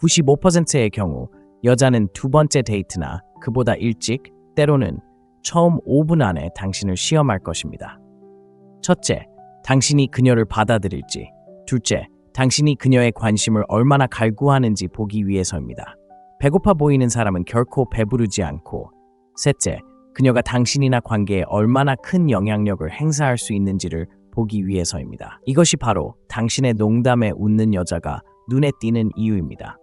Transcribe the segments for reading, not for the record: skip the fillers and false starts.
95%의 경우 여자는 두 번째 데이트나 그보다 일찍, 때로는 처음 5분 안에 당신을 시험할 것입니다. 첫째, 당신이 그녀를 받아들일지. 둘째, 당신이 그녀의 관심을 얼마나 갈구하는지 보기 위해서입니다. 배고파 보이는 사람은 결코 배부르지 않고, 셋째, 그녀가 당신이나 관계에 얼마나 큰 영향력을 행사할 수 있는지를 보기 위해서입니다. 이것이 바로 당신의 농담에 웃는 여자가 눈에 띄는 이유입니다.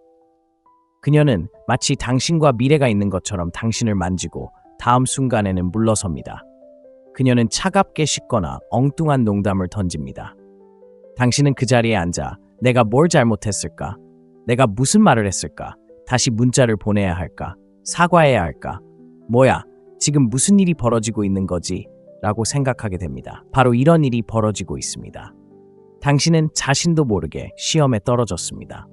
그녀는 마치 당신과 미래가 있는 것처럼 당신을 만지고 다음 순간에는 물러섭니다. 그녀는 차갑게 씻거나 엉뚱한 농담을 던집니다. 당신은 그 자리에 앉아 내가 뭘 잘못했을까? 내가 무슨 말을 했을까? 다시 문자를 보내야 할까? 사과해야 할까? 뭐야, 지금 무슨 일이 벌어지고 있는 거지? 라고 생각하게 됩니다. 바로 이런 일이 벌어지고 있습니다. 당신은 자신도 모르게 시험에 떨어졌습니다.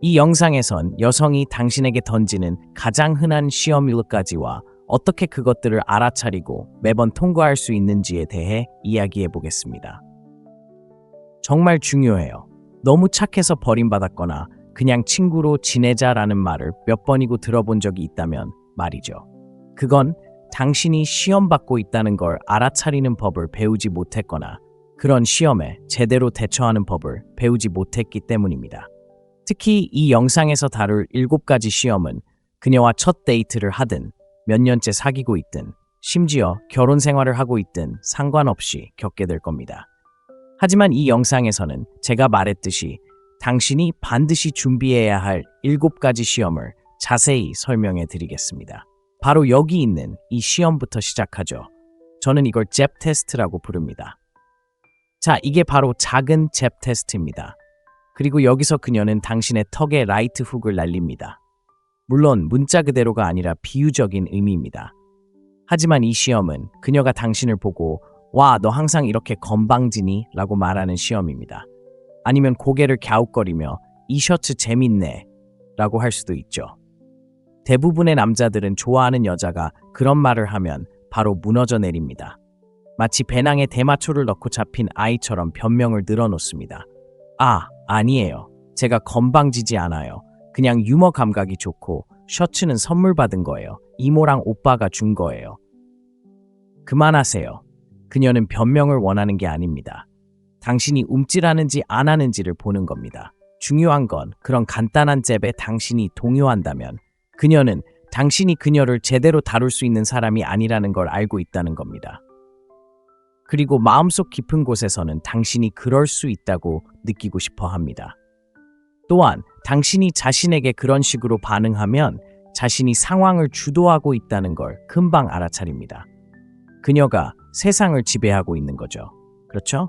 이 영상에선 여성이 당신에게 던지는 가장 흔한 시험 1가지와 어떻게 그것들을 알아차리고 매번 통과할 수 있는지에 대해 이야기해 보겠습니다. 정말 중요해요. 너무 착해서 버림받았거나 그냥 친구로 지내자라는 말을 몇 번이고 들어본 적이 있다면 말이죠. 그건 당신이 시험 받고 있다는 걸 알아차리는 법을 배우지 못했거나 그런 시험에 제대로 대처하는 법을 배우지 못했기 때문입니다. 특히 이 영상에서 다룰 7가지 시험은 그녀와 첫 데이트를 하든 몇 년째 사귀고 있든 심지어 결혼 생활을 하고 있든 상관없이 겪게 될 겁니다. 하지만 이 영상에서는 제가 말했듯이 당신이 반드시 준비해야 할 7가지 시험을 자세히 설명해 드리겠습니다. 바로 여기 있는 이 시험부터 시작하죠. 저는 이걸 잽 테스트라고 부릅니다. 자, 이게 바로 작은 잽 테스트입니다. 그리고 여기서 그녀는 당신의 턱에 라이트 훅을 날립니다. 물론 문자 그대로가 아니라 비유적인 의미입니다. 하지만 이 시험은 그녀가 당신을 보고 와, 너 항상 이렇게 건방지니? 라고 말하는 시험입니다. 아니면 고개를 갸웃거리며 이 셔츠 재밌네? 라고 할 수도 있죠. 대부분의 남자들은 좋아하는 여자가 그런 말을 하면 바로 무너져 내립니다. 마치 배낭에 대마초를 넣고 잡힌 아이처럼 변명을 늘어놓습니다. 아니에요. 제가 건방지지 않아요. 그냥 유머 감각이 좋고 셔츠는 선물 받은 거예요. 이모랑 오빠가 준 거예요. 그만하세요. 그녀는 변명을 원하는 게 아닙니다. 당신이 움찔하는지 안 하는지를 보는 겁니다. 중요한 건 그런 간단한 잽에 당신이 동요한다면 그녀는 당신이 그녀를 제대로 다룰 수 있는 사람이 아니라는 걸 알고 있다는 겁니다. 그리고 마음속 깊은 곳에서는 당신이 그럴 수 있다고 느끼고 싶어 합니다. 또한 당신이 자신에게 그런 식으로 반응하면 자신이 상황을 주도하고 있다는 걸 금방 알아차립니다. 그녀가 세상을 지배하고 있는 거죠. 그렇죠?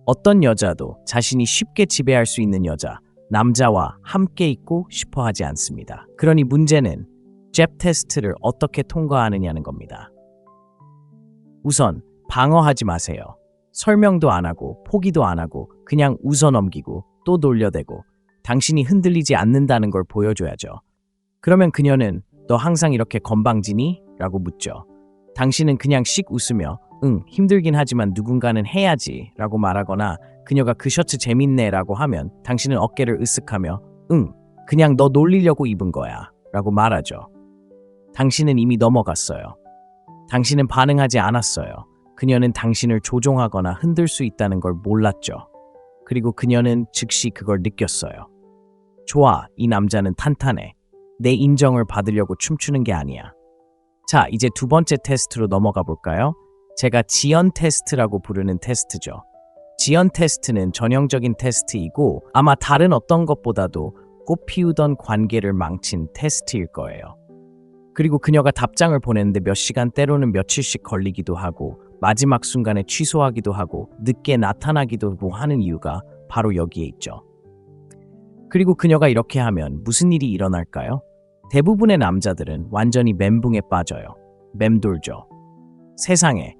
어떤 여자도 자신이 쉽게 지배할 수 있는 여자, 남자와 함께 있고 싶어 하지 않습니다. 그러니 문제는 잽 테스트를 어떻게 통과하느냐는 겁니다. 우선 방어하지 마세요. 설명도 안 하고 포기도 안 하고 그냥 웃어 넘기고 또 돌려대고 당신이 흔들리지 않는다는 걸 보여줘야죠. 그러면 그녀는 너 항상 이렇게 건방지니? 라고 묻죠. 당신은 그냥 씩 웃으며 힘들긴 하지만 누군가는 해야지 라고 말하거나 그녀가 그 셔츠 재밌네 라고 하면 당신은 어깨를 으쓱하며 그냥 너 놀리려고 입은 거야 라고 말하죠. 당신은 이미 넘어갔어요. 당신은 반응하지 않았어요. 그녀는 당신을 조종하거나 흔들 수 있다는 걸 몰랐죠. 그리고 그녀는 즉시 그걸 느꼈어요. 좋아, 이 남자는 탄탄해. 내 인정을 받으려고 춤추는 게 아니야. 자, 이제 두 번째 테스트로 넘어가 볼까요? 제가 지연 테스트라고 부르는 테스트죠. 지연 테스트는 전형적인 테스트이고 아마 다른 어떤 것보다도 꽃 피우던 관계를 망친 테스트일 거예요. 그리고 그녀가 답장을 보냈는데 몇 시간 때로는 며칠씩 걸리기도 하고 마지막 순간에 취소하기도 하고 늦게 나타나기도 하는 이유가 바로 여기에 있죠. 그리고 그녀가 이렇게 하면 무슨 일이 일어날까요? 대부분의 남자들은 완전히 멘붕에 빠져요. 맴돌죠. 세상에,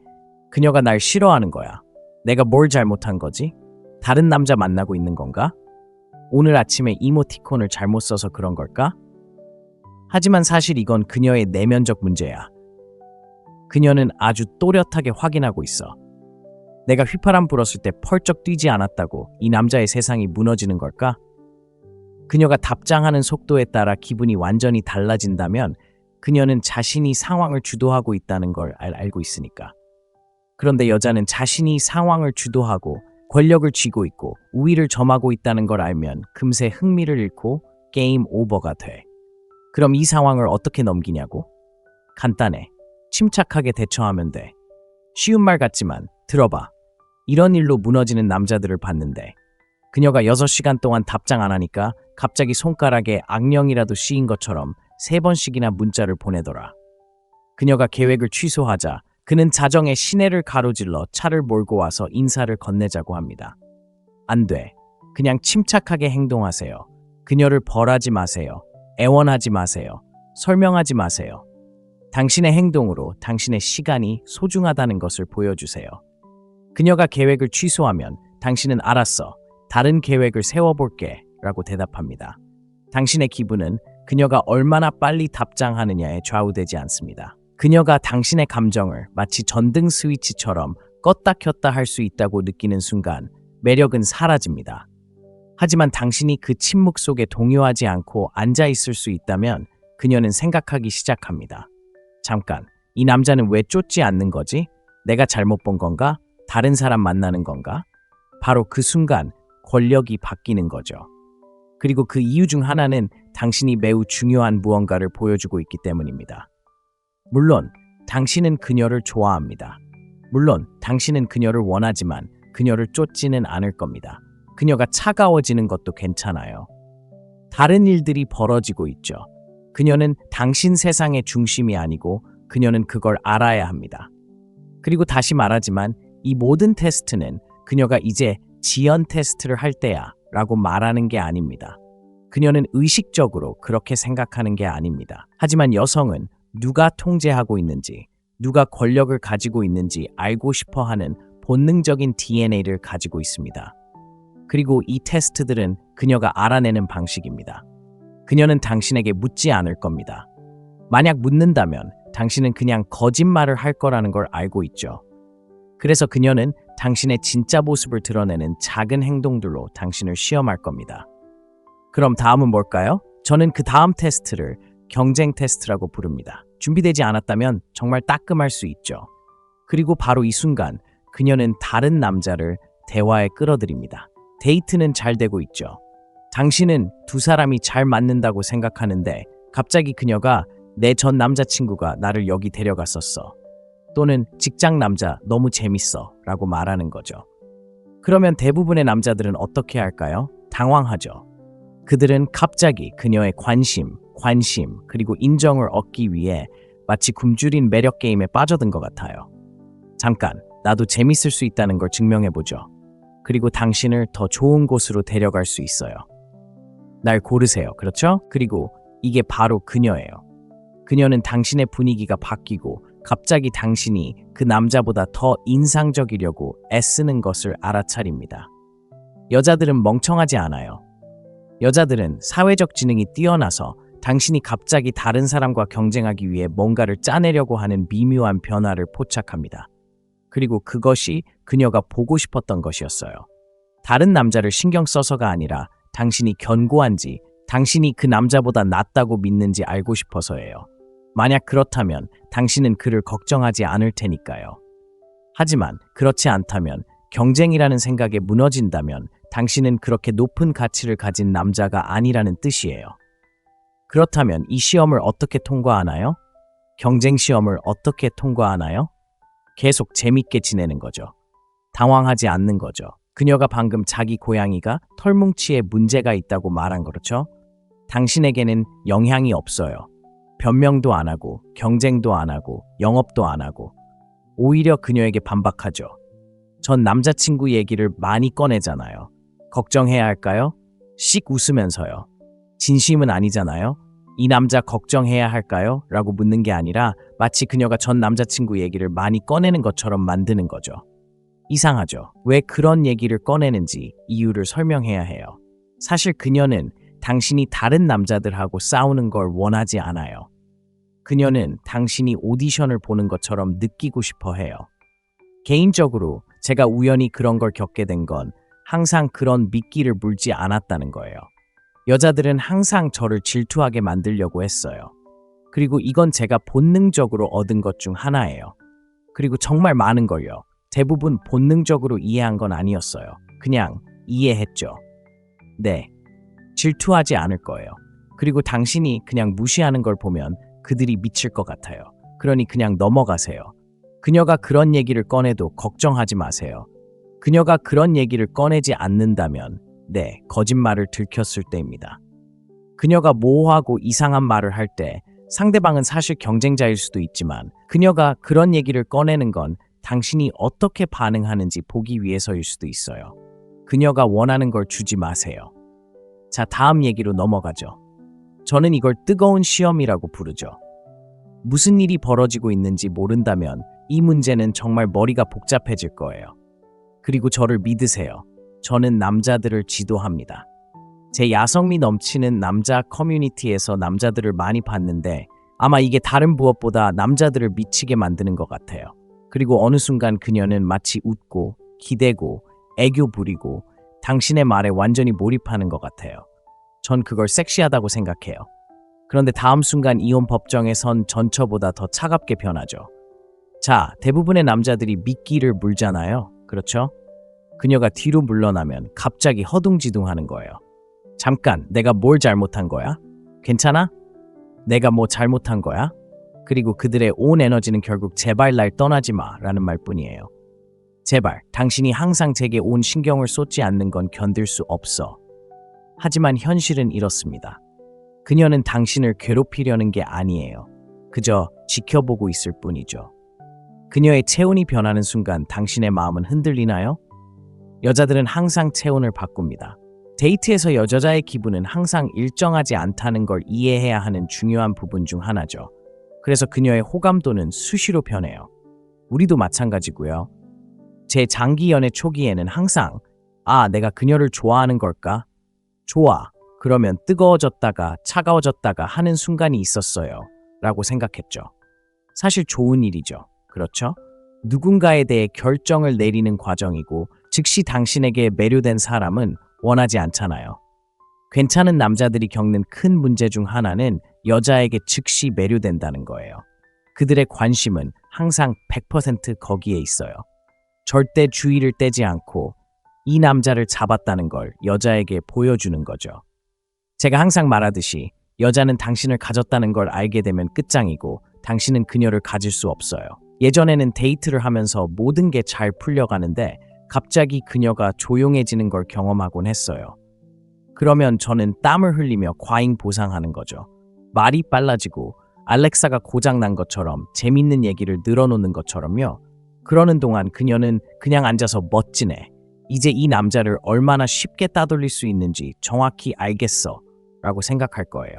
그녀가 날 싫어하는 거야. 내가 뭘 잘못한 거지? 다른 남자 만나고 있는 건가? 오늘 아침에 이모티콘을 잘못 써서 그런 걸까? 하지만 사실 이건 그녀의 내면적 문제야. 그녀는 아주 또렷하게 확인하고 있어. 내가 휘파람 불었을 때 펄쩍 뛰지 않았다고 이 남자의 세상이 무너지는 걸까? 그녀가 답장하는 속도에 따라 기분이 완전히 달라진다면 그녀는 자신이 상황을 주도하고 있다는 걸 알고 있으니까. 그런데 여자는 자신이 상황을 주도하고 권력을 쥐고 있고 우위를 점하고 있다는 걸 알면 금세 흥미를 잃고 게임 오버가 돼. 그럼 이 상황을 어떻게 넘기냐고? 간단해. 침착하게 대처하면 돼. 쉬운 말 같지만 들어봐. 이런 일로 무너지는 남자들을 봤는데 그녀가 6시간 동안 답장 안 하니까 갑자기 손가락에 악령이라도 씌인 것처럼 3번씩이나 문자를 보내더라. 그녀가 계획을 취소하자 그는 자정에 시내를 가로질러 차를 몰고 와서 인사를 건네자고 합니다. 안 돼. 그냥 침착하게 행동하세요. 그녀를 벌하지 마세요. 애원하지 마세요. 설명하지 마세요. 당신의 행동으로 당신의 시간이 소중하다는 것을 보여주세요. 그녀가 계획을 취소하면 당신은 알았어. 다른 계획을 세워볼게 라고 대답합니다. 당신의 기분은 그녀가 얼마나 빨리 답장하느냐에 좌우되지 않습니다. 그녀가 당신의 감정을 마치 전등 스위치처럼 껐다 켰다 할 수 있다고 느끼는 순간 매력은 사라집니다. 하지만 당신이 그 침묵 속에 동요하지 않고 앉아 있을 수 있다면 그녀는 생각하기 시작합니다. 잠깐, 이 남자는 왜 쫓지 않는 거지? 내가 잘못 본 건가? 다른 사람 만나는 건가? 바로 그 순간 권력이 바뀌는 거죠. 그리고 그 이유 중 하나는 당신이 매우 중요한 무언가를 보여주고 있기 때문입니다. 물론 당신은 그녀를 좋아합니다. 물론 당신은 그녀를 원하지만 그녀를 쫓지는 않을 겁니다. 그녀가 차가워지는 것도 괜찮아요. 다른 일들이 벌어지고 있죠. 그녀는 당신 세상의 중심이 아니고 그녀는 그걸 알아야 합니다. 그리고 다시 말하지만 이 모든 테스트는 그녀가 이제 지연 테스트를 할 때야 라고 말하는 게 아닙니다. 그녀는 의식적으로 그렇게 생각하는 게 아닙니다. 하지만 여성은 누가 통제하고 있는지, 누가 권력을 가지고 있는지 알고 싶어 하는 본능적인 DNA를 가지고 있습니다. 그리고 이 테스트들은 그녀가 알아내는 방식입니다. 그녀는 당신에게 묻지 않을 겁니다. 만약 묻는다면 당신은 그냥 거짓말을 할 거라는 걸 알고 있죠. 그래서 그녀는 당신의 진짜 모습을 드러내는 작은 행동들로 당신을 시험할 겁니다. 그럼 다음은 뭘까요? 저는 그 다음 테스트를 경쟁 테스트라고 부릅니다. 준비되지 않았다면 정말 따끔할 수 있죠. 그리고 바로 이 순간 그녀는 다른 남자를 대화에 끌어들입니다. 데이트는 잘 되고 있죠. 당신은 두 사람이 잘 맞는다고 생각하는데 갑자기 그녀가 내 전 남자친구가 나를 여기 데려갔었어. 또는 직장 남자 너무 재밌어 라고 말하는 거죠. 그러면 대부분의 남자들은 어떻게 할까요? 당황하죠. 그들은 갑자기 그녀의 관심, 그리고 인정을 얻기 위해 마치 굶주린 매력 게임에 빠져든 것 같아요. 잠깐, 나도 재밌을 수 있다는 걸 증명해보죠. 그리고 당신을 더 좋은 곳으로 데려갈 수 있어요. 날 고르세요. 그렇죠? 그리고 이게 바로 그녀예요. 그녀는 당신의 분위기가 바뀌고 갑자기 당신이 그 남자보다 더 인상적이려고 애쓰는 것을 알아차립니다. 여자들은 멍청하지 않아요. 여자들은 사회적 지능이 뛰어나서 당신이 갑자기 다른 사람과 경쟁하기 위해 뭔가를 짜내려고 하는 미묘한 변화를 포착합니다. 그리고 그것이 그녀가 보고 싶었던 것이었어요. 다른 남자를 신경 써서가 아니라 당신이 견고한지, 당신이 그 남자보다 낫다고 믿는지 알고 싶어서예요. 만약 그렇다면 당신은 그를 걱정하지 않을 테니까요. 하지만 그렇지 않다면, 경쟁이라는 생각에 무너진다면 당신은 그렇게 높은 가치를 가진 남자가 아니라는 뜻이에요. 그렇다면 이 시험을 어떻게 통과하나요? 경쟁 시험을 어떻게 통과하나요? 계속 재밌게 지내는 거죠. 당황하지 않는 거죠. 그녀가 방금 자기 고양이가 털뭉치에 문제가 있다고 말한 거죠. 당신에게는 영향이 없어요. 변명도 안 하고, 경쟁도 안 하고, 영업도 안 하고. 오히려 그녀에게 반박하죠. 전 남자친구 얘기를 많이 꺼내잖아요. 걱정해야 할까요? 씩 웃으면서요. 진심은 아니잖아요. 이 남자 걱정해야 할까요? 라고 묻는 게 아니라 마치 그녀가 전 남자친구 얘기를 많이 꺼내는 것처럼 만드는 거죠. 이상하죠? 왜 그런 얘기를 꺼내는지 이유를 설명해야 해요. 사실 그녀는 당신이 다른 남자들하고 싸우는 걸 원하지 않아요. 그녀는 당신이 오디션을 보는 것처럼 느끼고 싶어 해요. 개인적으로 제가 우연히 그런 걸 겪게 된 건 항상 그런 미끼를 물지 않았다는 거예요. 여자들은 항상 저를 질투하게 만들려고 했어요. 그리고 이건 제가 본능적으로 얻은 것 중 하나예요. 그리고 정말 많은 걸요. 대부분 본능적으로 이해한 건 아니었어요. 그냥 이해했죠. 네, 질투하지 않을 거예요. 그리고 당신이 그냥 무시하는 걸 보면 그들이 미칠 것 같아요. 그러니 그냥 넘어가세요. 그녀가 그런 얘기를 꺼내도 걱정하지 마세요. 그녀가 그런 얘기를 꺼내지 않는다면 네, 거짓말을 들켰을 때입니다. 그녀가 모호하고 이상한 말을 할 때 상대방은 사실 경쟁자일 수도 있지만 그녀가 그런 얘기를 꺼내는 건 당신이 어떻게 반응하는지 보기 위해서일 수도 있어요. 그녀가 원하는 걸 주지 마세요. 자, 다음 얘기로 넘어가죠. 저는 이걸 뜨거운 시험이라고 부르죠. 무슨 일이 벌어지고 있는지 모른다면 이 문제는 정말 머리가 복잡해질 거예요. 그리고 저를 믿으세요. 저는 남자들을 지도합니다. 제 야성미 넘치는 남자 커뮤니티에서 남자들을 많이 봤는데 아마 이게 다른 무엇보다 남자들을 미치게 만드는 것 같아요. 그리고 어느 순간 그녀는 마치 웃고 기대고 애교 부리고 당신의 말에 완전히 몰입하는 것 같아요. 전 그걸 섹시하다고 생각해요. 그런데 다음 순간 이혼 법정에 선 전처보다 더 차갑게 변하죠. 자, 대부분의 남자들이 미끼를 물잖아요. 그렇죠? 그녀가 뒤로 물러나면 갑자기 허둥지둥하는 거예요. 잠깐, 내가 뭘 잘못한 거야? 괜찮아? 내가 뭐 잘못한 거야? 그리고 그들의 온 에너지는 결국 제발 날 떠나지 마 라는 말뿐이에요. 제발, 당신이 항상 제게 온 신경을 쏟지 않는 건 견딜 수 없어. 하지만 현실은 이렇습니다. 그녀는 당신을 괴롭히려는 게 아니에요. 그저 지켜보고 있을 뿐이죠. 그녀의 체온이 변하는 순간 당신의 마음은 흔들리나요? 여자들은 항상 체온을 바꿉니다. 데이트에서 여자의 기분은 항상 일정하지 않다는 걸 이해해야 하는 중요한 부분 중 하나죠. 그래서 그녀의 호감도는 수시로 변해요. 우리도 마찬가지고요. 제 장기 연애 초기에는 항상 내가 그녀를 좋아하는 걸까? 좋아. 그러면 뜨거워졌다가 차가워졌다가 하는 순간이 있었어요. 라고 생각했죠. 사실 좋은 일이죠. 그렇죠? 누군가에 대해 결정을 내리는 과정이고 즉시 당신에게 매료된 사람은 원하지 않잖아요. 괜찮은 남자들이 겪는 큰 문제 중 하나는 여자에게 즉시 매료된다는 거예요. 그들의 관심은 항상 100% 거기에 있어요. 절대 주의를 떼지 않고 이 남자를 잡았다는 걸 여자에게 보여주는 거죠. 제가 항상 말하듯이 여자는 당신을 가졌다는 걸 알게 되면 끝장이고 당신은 그녀를 가질 수 없어요. 예전에는 데이트를 하면서 모든 게 잘 풀려가는데 갑자기 그녀가 조용해지는 걸 경험하곤 했어요. 그러면 저는 땀을 흘리며 과잉 보상하는 거죠. 말이 빨라지고 알렉사가 고장난 것처럼 재밌는 얘기를 늘어놓는 것처럼요. 그러는 동안 그녀는 그냥 앉아서 멋지네. 이제 이 남자를 얼마나 쉽게 따돌릴 수 있는지 정확히 알겠어. 라고 생각할 거예요.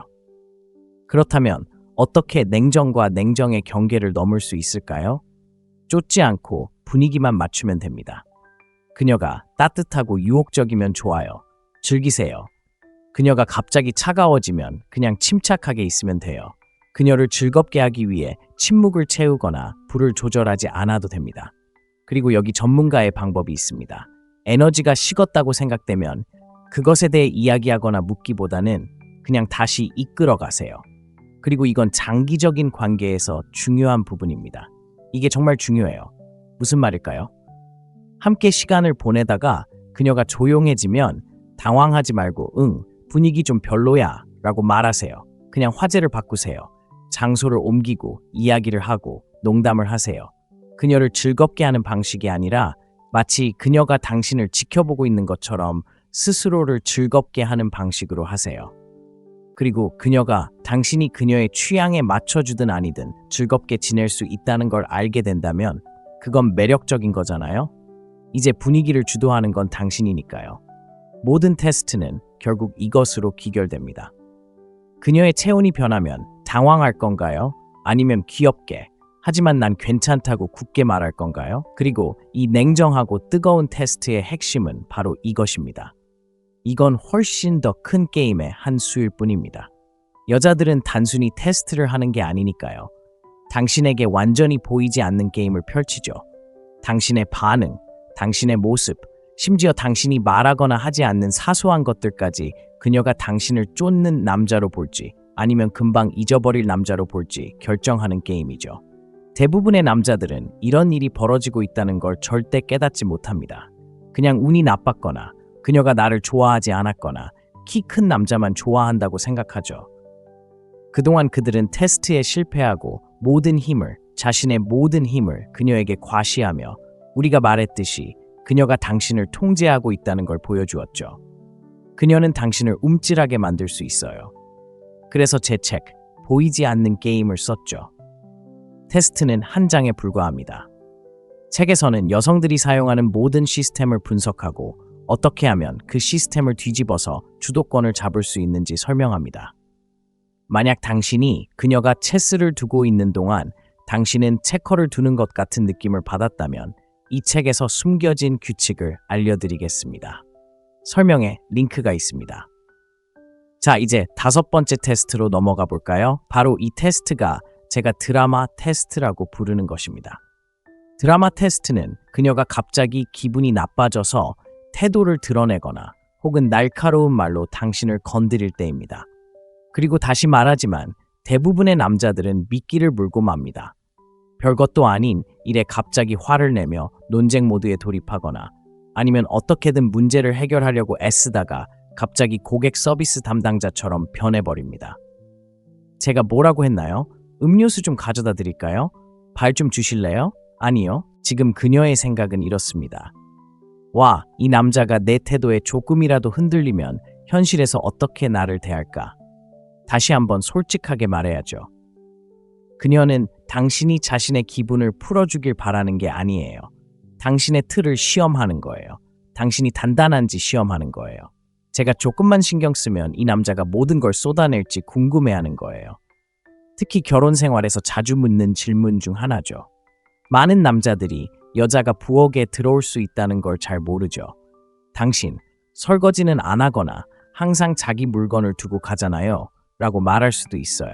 그렇다면 어떻게 냉정과 냉정의 경계를 넘을 수 있을까요? 쫓지 않고 분위기만 맞추면 됩니다. 그녀가 따뜻하고 유혹적이면 좋아요. 즐기세요. 그녀가 갑자기 차가워지면 그냥 침착하게 있으면 돼요. 그녀를 즐겁게 하기 위해 침묵을 채우거나 불을 조절하지 않아도 됩니다. 그리고 여기 전문가의 방법이 있습니다. 에너지가 식었다고 생각되면 그것에 대해 이야기하거나 묻기보다는 그냥 다시 이끌어 가세요. 그리고 이건 장기적인 관계에서 중요한 부분입니다. 이게 정말 중요해요. 무슨 말일까요? 함께 시간을 보내다가 그녀가 조용해지면 당황하지 말고 분위기 좀 별로야 라고 말하세요. 그냥 화제를 바꾸세요. 장소를 옮기고 이야기를 하고 농담을 하세요. 그녀를 즐겁게 하는 방식이 아니라 마치 그녀가 당신을 지켜보고 있는 것처럼 스스로를 즐겁게 하는 방식으로 하세요. 그리고 그녀가 당신이 그녀의 취향에 맞춰주든 아니든 즐겁게 지낼 수 있다는 걸 알게 된다면 그건 매력적인 거잖아요. 이제 분위기를 주도하는 건 당신이니까요. 모든 테스트는 결국 이것으로 귀결됩니다. 그녀의 체온이 변하면 당황할 건가요? 아니면 귀엽게, 하지만 난 괜찮다고 굳게 말할 건가요? 그리고 이 냉정하고 뜨거운 테스트의 핵심은 바로 이것입니다. 이건 훨씬 더 큰 게임의 한 수일 뿐입니다. 여자들은 단순히 테스트를 하는 게 아니니까요. 당신에게 완전히 보이지 않는 게임을 펼치죠. 당신의 반응, 당신의 모습, 심지어 당신이 말하거나 하지 않는 사소한 것들까지 그녀가 당신을 쫓는 남자로 볼지 아니면 금방 잊어버릴 남자로 볼지 결정하는 게임이죠. 대부분의 남자들은 이런 일이 벌어지고 있다는 걸 절대 깨닫지 못합니다. 그냥 운이 나빴거나 그녀가 나를 좋아하지 않았거나 키 큰 남자만 좋아한다고 생각하죠. 그동안 그들은 테스트에 실패하고 자신의 모든 힘을 그녀에게 과시하며 우리가 말했듯이 그녀가 당신을 통제하고 있다는 걸 보여주었죠. 그녀는 당신을 움찔하게 만들 수 있어요. 그래서 제 책, 보이지 않는 게임을 썼죠. 테스트는 한 장에 불과합니다. 책에서는 여성들이 사용하는 모든 시스템을 분석하고 어떻게 하면 그 시스템을 뒤집어서 주도권을 잡을 수 있는지 설명합니다. 만약 당신이 그녀가 체스를 두고 있는 동안 당신은 체커를 두는 것 같은 느낌을 받았다면 이 책에서 숨겨진 규칙을 알려드리겠습니다. 설명에 링크가 있습니다. 자, 이제 5번째 테스트로 넘어가 볼까요? 바로 이 테스트가 제가 드라마 테스트라고 부르는 것입니다. 드라마 테스트는 그녀가 갑자기 기분이 나빠져서 태도를 드러내거나 혹은 날카로운 말로 당신을 건드릴 때입니다. 그리고 다시 말하지만 대부분의 남자들은 미끼를 물고 맙니다. 별것도 아닌 일에 갑자기 화를 내며 논쟁 모드에 돌입하거나 아니면 어떻게든 문제를 해결하려고 애쓰다가 갑자기 고객 서비스 담당자처럼 변해버립니다. 제가 뭐라고 했나요? 음료수 좀 가져다 드릴까요? 발 좀 주실래요? 아니요. 지금 그녀의 생각은 이렇습니다. 와, 이 남자가 내 태도에 조금이라도 흔들리면 현실에서 어떻게 나를 대할까? 다시 한번 솔직하게 말해야죠. 그녀는 당신이 자신의 기분을 풀어주길 바라는 게 아니에요. 당신의 틀을 시험하는 거예요. 당신이 단단한지 시험하는 거예요. 제가 조금만 신경 쓰면 이 남자가 모든 걸 쏟아낼지 궁금해하는 거예요. 특히 결혼 생활에서 자주 묻는 질문 중 하나죠. 많은 남자들이 여자가 부엌에 들어올 수 있다는 걸 잘 모르죠. 당신, 설거지는 안 하거나 항상 자기 물건을 두고 가잖아요. 라고 말할 수도 있어요.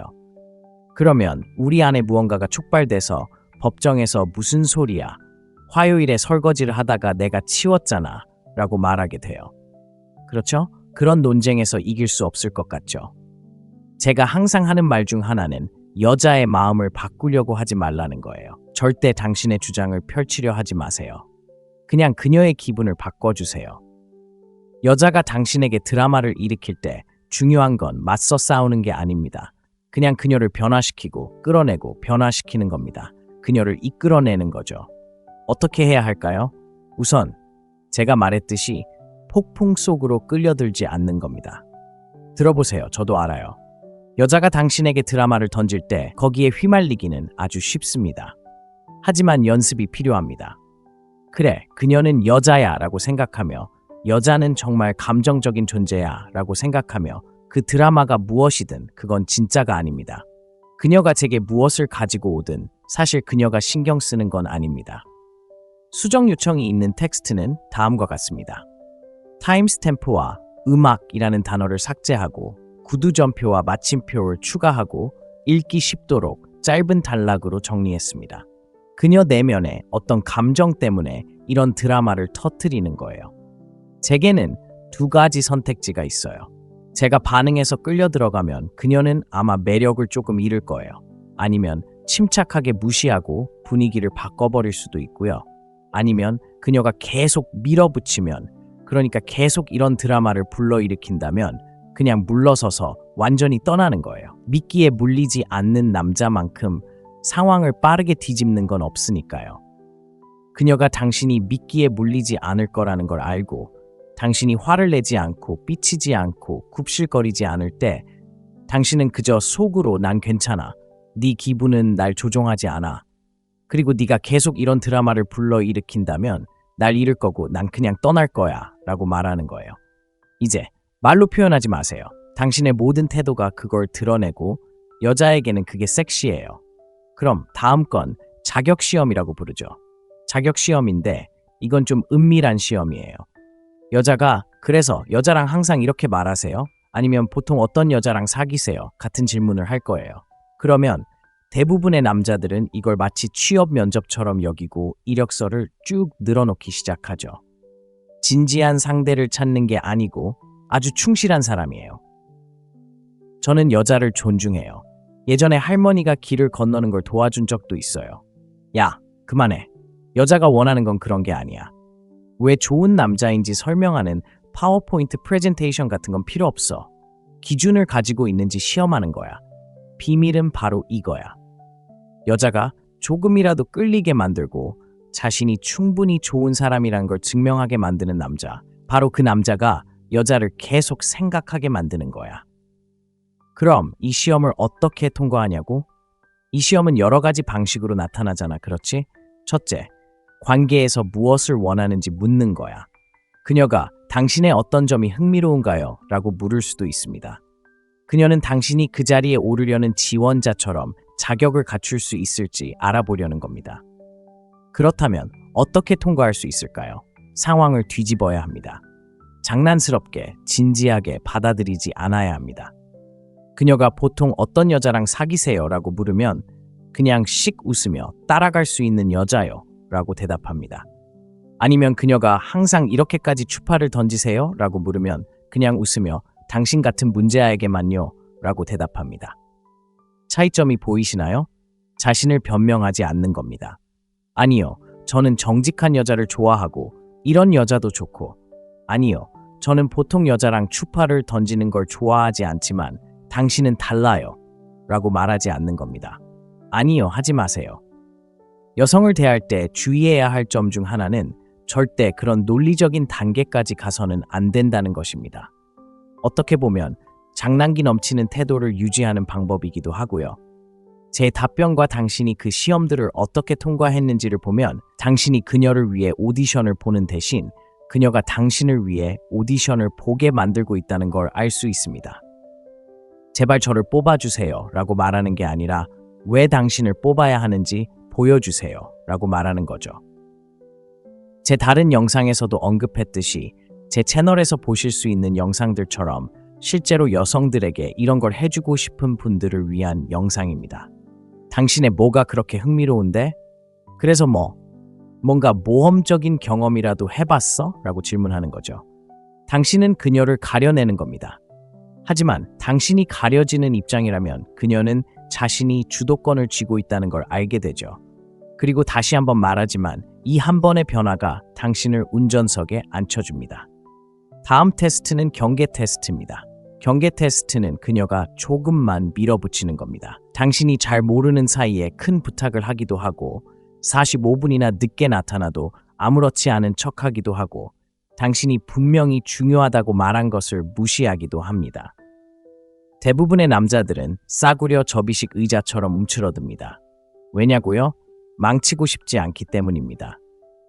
그러면 우리 안에 무언가가 촉발돼서 법정에서 무슨 소리야? 화요일에 설거지를 하다가 내가 치웠잖아. 라고 말하게 돼요. 그렇죠? 그런 논쟁에서 이길 수 없을 것 같죠. 제가 항상 하는 말 중 하나는 여자의 마음을 바꾸려고 하지 말라는 거예요. 절대 당신의 주장을 펼치려 하지 마세요. 그냥 그녀의 기분을 바꿔주세요. 여자가 당신에게 드라마를 일으킬 때 중요한 건 맞서 싸우는 게 아닙니다. 그냥 그녀를 변화시키고 끌어내고 변화시키는 겁니다. 그녀를 이끌어내는 거죠. 어떻게 해야 할까요? 우선 제가 말했듯이 폭풍 속으로 끌려들지 않는 겁니다. 들어보세요. 저도 알아요. 여자가 당신에게 드라마를 던질 때 거기에 휘말리기는 아주 쉽습니다. 하지만 연습이 필요합니다. 그래, 그녀는 여자야 라고 생각하며 여자는 정말 감정적인 존재야 라고 생각하며 그 드라마가 무엇이든 그건 진짜가 아닙니다. 그녀가 제게 무엇을 가지고 오든 사실 그녀가 신경 쓰는 건 아닙니다. 수정 요청이 있는 텍스트는 다음과 같습니다. 타임스탬프와 음악이라는 단어를 삭제하고 구두점표와 마침표를 추가하고 읽기 쉽도록 짧은 단락으로 정리했습니다. 그녀 내면의 어떤 감정 때문에 이런 드라마를 터뜨리는 거예요. 제게는 2가지 선택지가 있어요. 제가 반응해서 끌려 들어가면 그녀는 아마 매력을 조금 잃을 거예요. 아니면 침착하게 무시하고 분위기를 바꿔버릴 수도 있고요. 아니면 그녀가 계속 밀어붙이면, 그러니까 계속 이런 드라마를 불러일으킨다면 그냥 물러서서 완전히 떠나는 거예요. 미끼에 물리지 않는 남자만큼 상황을 빠르게 뒤집는 건 없으니까요. 그녀가 당신이 미끼에 물리지 않을 거라는 걸 알고 당신이 화를 내지 않고 삐치지 않고 굽실거리지 않을 때 당신은 그저 속으로 난 괜찮아. 네 기분은 날 조종하지 않아. 그리고 네가 계속 이런 드라마를 불러일으킨다면 날 잃을 거고 난 그냥 떠날 거야 라고 말하는 거예요. 이제 말로 표현하지 마세요. 당신의 모든 태도가 그걸 드러내고 여자에게는 그게 섹시해요. 그럼 다음 건 자격시험이라고 부르죠. 자격시험인데 이건 좀 은밀한 시험이에요. 여자가 그래서 여자랑 항상 이렇게 말하세요? 아니면 보통 어떤 여자랑 사귀세요? 같은 질문을 할 거예요. 그러면 대부분의 남자들은 이걸 마치 취업 면접처럼 여기고 이력서를 쭉 늘어놓기 시작하죠. 진지한 상대를 찾는 게 아니고 아주 충실한 사람이에요. 저는 여자를 존중해요. 예전에 할머니가 길을 건너는 걸 도와준 적도 있어요. 야, 그만해. 여자가 원하는 건 그런 게 아니야. 왜 좋은 남자인지 설명하는 파워포인트 프레젠테이션 같은 건 필요 없어. 기준을 가지고 있는지 시험하는 거야. 비밀은 바로 이거야. 여자가 조금이라도 끌리게 만들고 자신이 충분히 좋은 사람이란 걸 증명하게 만드는 남자. 바로 그 남자가 여자를 계속 생각하게 만드는 거야. 그럼 이 시험을 어떻게 통과하냐고? 이 시험은 여러 가지 방식으로 나타나잖아, 그렇지? 첫째, 관계에서 무엇을 원하는지 묻는 거야. 그녀가 당신의 어떤 점이 흥미로운가요? 라고 물을 수도 있습니다. 그녀는 당신이 그 자리에 오르려는 지원자처럼 자격을 갖출 수 있을지 알아보려는 겁니다. 그렇다면 어떻게 통과할 수 있을까요? 상황을 뒤집어야 합니다. 장난스럽게, 진지하게 받아들이지 않아야 합니다. 그녀가 보통 어떤 여자랑 사귀세요? 라고 물으면 그냥 씩 웃으며 따라갈 수 있는 여자요? 라고 대답합니다. 아니면 그녀가 항상 이렇게까지 추파를 던지세요? 라고 물으면 그냥 웃으며 당신 같은 문제아에게만요? 라고 대답합니다. 차이점이 보이시나요? 자신을 변명하지 않는 겁니다. 아니요, 저는 정직한 여자를 좋아하고 이런 여자도 좋고, 아니요, 저는 보통 여자랑 추파를 던지는 걸 좋아하지 않지만 당신은 달라요 라고 말하지 않는 겁니다. 아니요, 하지 마세요. 여성을 대할 때 주의해야 할 점 중 하나는 절대 그런 논리적인 단계까지 가서는 안 된다는 것입니다. 어떻게 보면 장난기 넘치는 태도를 유지하는 방법이기도 하고요. 제 답변과 당신이 그 시험들을 어떻게 통과했는지를 보면 당신이 그녀를 위해 오디션을 보는 대신 그녀가 당신을 위해 오디션을 보게 만들고 있다는 걸 알 수 있습니다. 제발 저를 뽑아주세요 라고 말하는 게 아니라 왜 당신을 뽑아야 하는지 보여주세요 라고 말하는 거죠. 제 다른 영상에서도 언급했듯이 제 채널에서 보실 수 있는 영상들처럼 실제로 여성들에게 이런 걸 해주고 싶은 분들을 위한 영상입니다. 당신의 뭐가 그렇게 흥미로운데? 그래서 뭔가 모험적인 경험이라도 해봤어? 라고 질문하는 거죠. 당신은 그녀를 가려내는 겁니다. 하지만 당신이 가려지는 입장이라면 그녀는 자신이 주도권을 쥐고 있다는 걸 알게 되죠. 그리고 다시 한번 말하지만 이 한 번의 변화가 당신을 운전석에 앉혀줍니다. 다음 테스트는 경계 테스트입니다. 경계 테스트는 그녀가 조금만 밀어붙이는 겁니다. 당신이 잘 모르는 사이에 큰 부탁을 하기도 하고 45분이나 늦게 나타나도 아무렇지 않은 척하기도 하고 당신이 분명히 중요하다고 말한 것을 무시하기도 합니다. 대부분의 남자들은 싸구려 접이식 의자처럼 움츠러듭니다. 왜냐고요? 망치고 싶지 않기 때문입니다.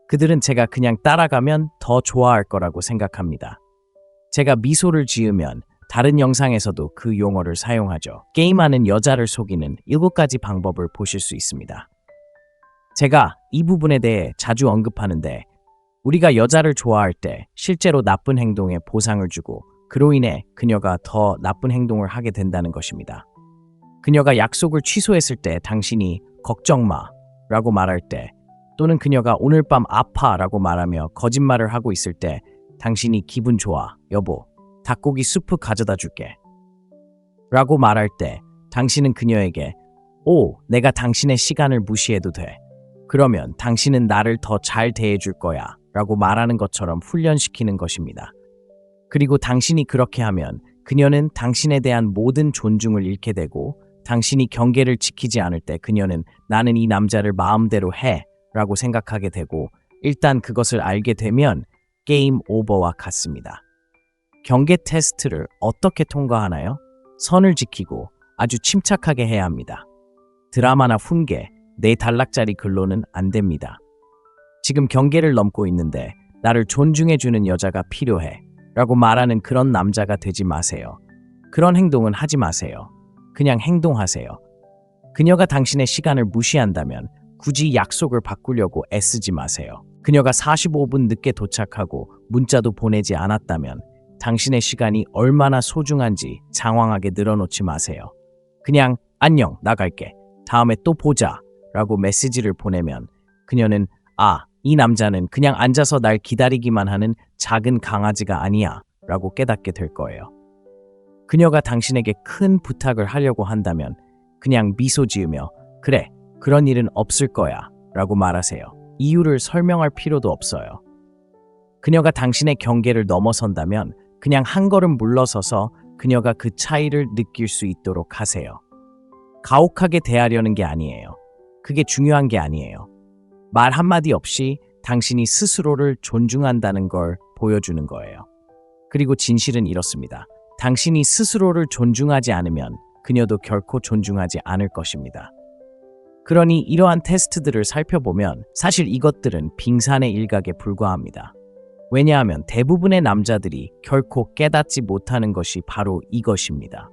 그들은 제가 그냥 따라가면 더 좋아할 거라고 생각합니다. 제가 미소를 지으면 다른 영상에서도 그 용어를 사용하죠. 게임하는 여자를 속이는 7가지 방법을 보실 수 있습니다. 제가 이 부분에 대해 자주 언급하는데 우리가 여자를 좋아할 때 실제로 나쁜 행동에 보상을 주고 그로 인해 그녀가 더 나쁜 행동을 하게 된다는 것입니다. 그녀가 약속을 취소했을 때 당신이 걱정 마 라고 말할 때 또는 그녀가 오늘 밤 아파 라고 말하며 거짓말을 하고 있을 때 당신이 기분 좋아 여보 닭고기 수프 가져다 줄게 라고 말할 때 당신은 그녀에게 오 내가 당신의 시간을 무시해도 돼 그러면 당신은 나를 더 잘 대해줄 거야 라고 말하는 것처럼 훈련시키는 것입니다. 그리고 당신이 그렇게 하면 그녀는 당신에 대한 모든 존중을 잃게 되고 당신이 경계를 지키지 않을 때 그녀는 나는 이 남자를 마음대로 해 라고 생각하게 되고 일단 그것을 알게 되면 게임 오버와 같습니다. 경계 테스트를 어떻게 통과하나요? 선을 지키고 아주 침착하게 해야 합니다. 드라마나 훈계, 4단락짜리 글로는 안 됩니다. 지금 경계를 넘고 있는데 나를 존중해주는 여자가 필요해 라고 말하는 그런 남자가 되지 마세요. 그런 행동은 하지 마세요. 그냥 행동하세요. 그녀가 당신의 시간을 무시한다면 굳이 약속을 바꾸려고 애쓰지 마세요. 그녀가 45분 늦게 도착하고 문자도 보내지 않았다면 당신의 시간이 얼마나 소중한지 장황하게 늘어놓지 마세요. 그냥 안녕 나갈게. 다음에 또 보자 라고 메시지를 보내면 그녀는 아 이 남자는 그냥 앉아서 날 기다리기만 하는 작은 강아지가 아니야 라고 깨닫게 될 거예요. 그녀가 당신에게 큰 부탁을 하려고 한다면 그냥 미소 지으며 그래, 그런 일은 없을 거야 라고 말하세요. 이유를 설명할 필요도 없어요. 그녀가 당신의 경계를 넘어선다면 그냥 한 걸음 물러서서 그녀가 그 차이를 느낄 수 있도록 하세요. 가혹하게 대하려는 게 아니에요. 그게 중요한 게 아니에요. 말 한마디 없이 당신이 스스로를 존중한다는 걸 보여주는 거예요. 그리고 진실은 이렇습니다. 당신이 스스로를 존중하지 않으면 그녀도 결코 존중하지 않을 것입니다. 그러니 이러한 테스트들을 살펴보면 사실 이것들은 빙산의 일각에 불과합니다. 왜냐하면 대부분의 남자들이 결코 깨닫지 못하는 것이 바로 이것입니다.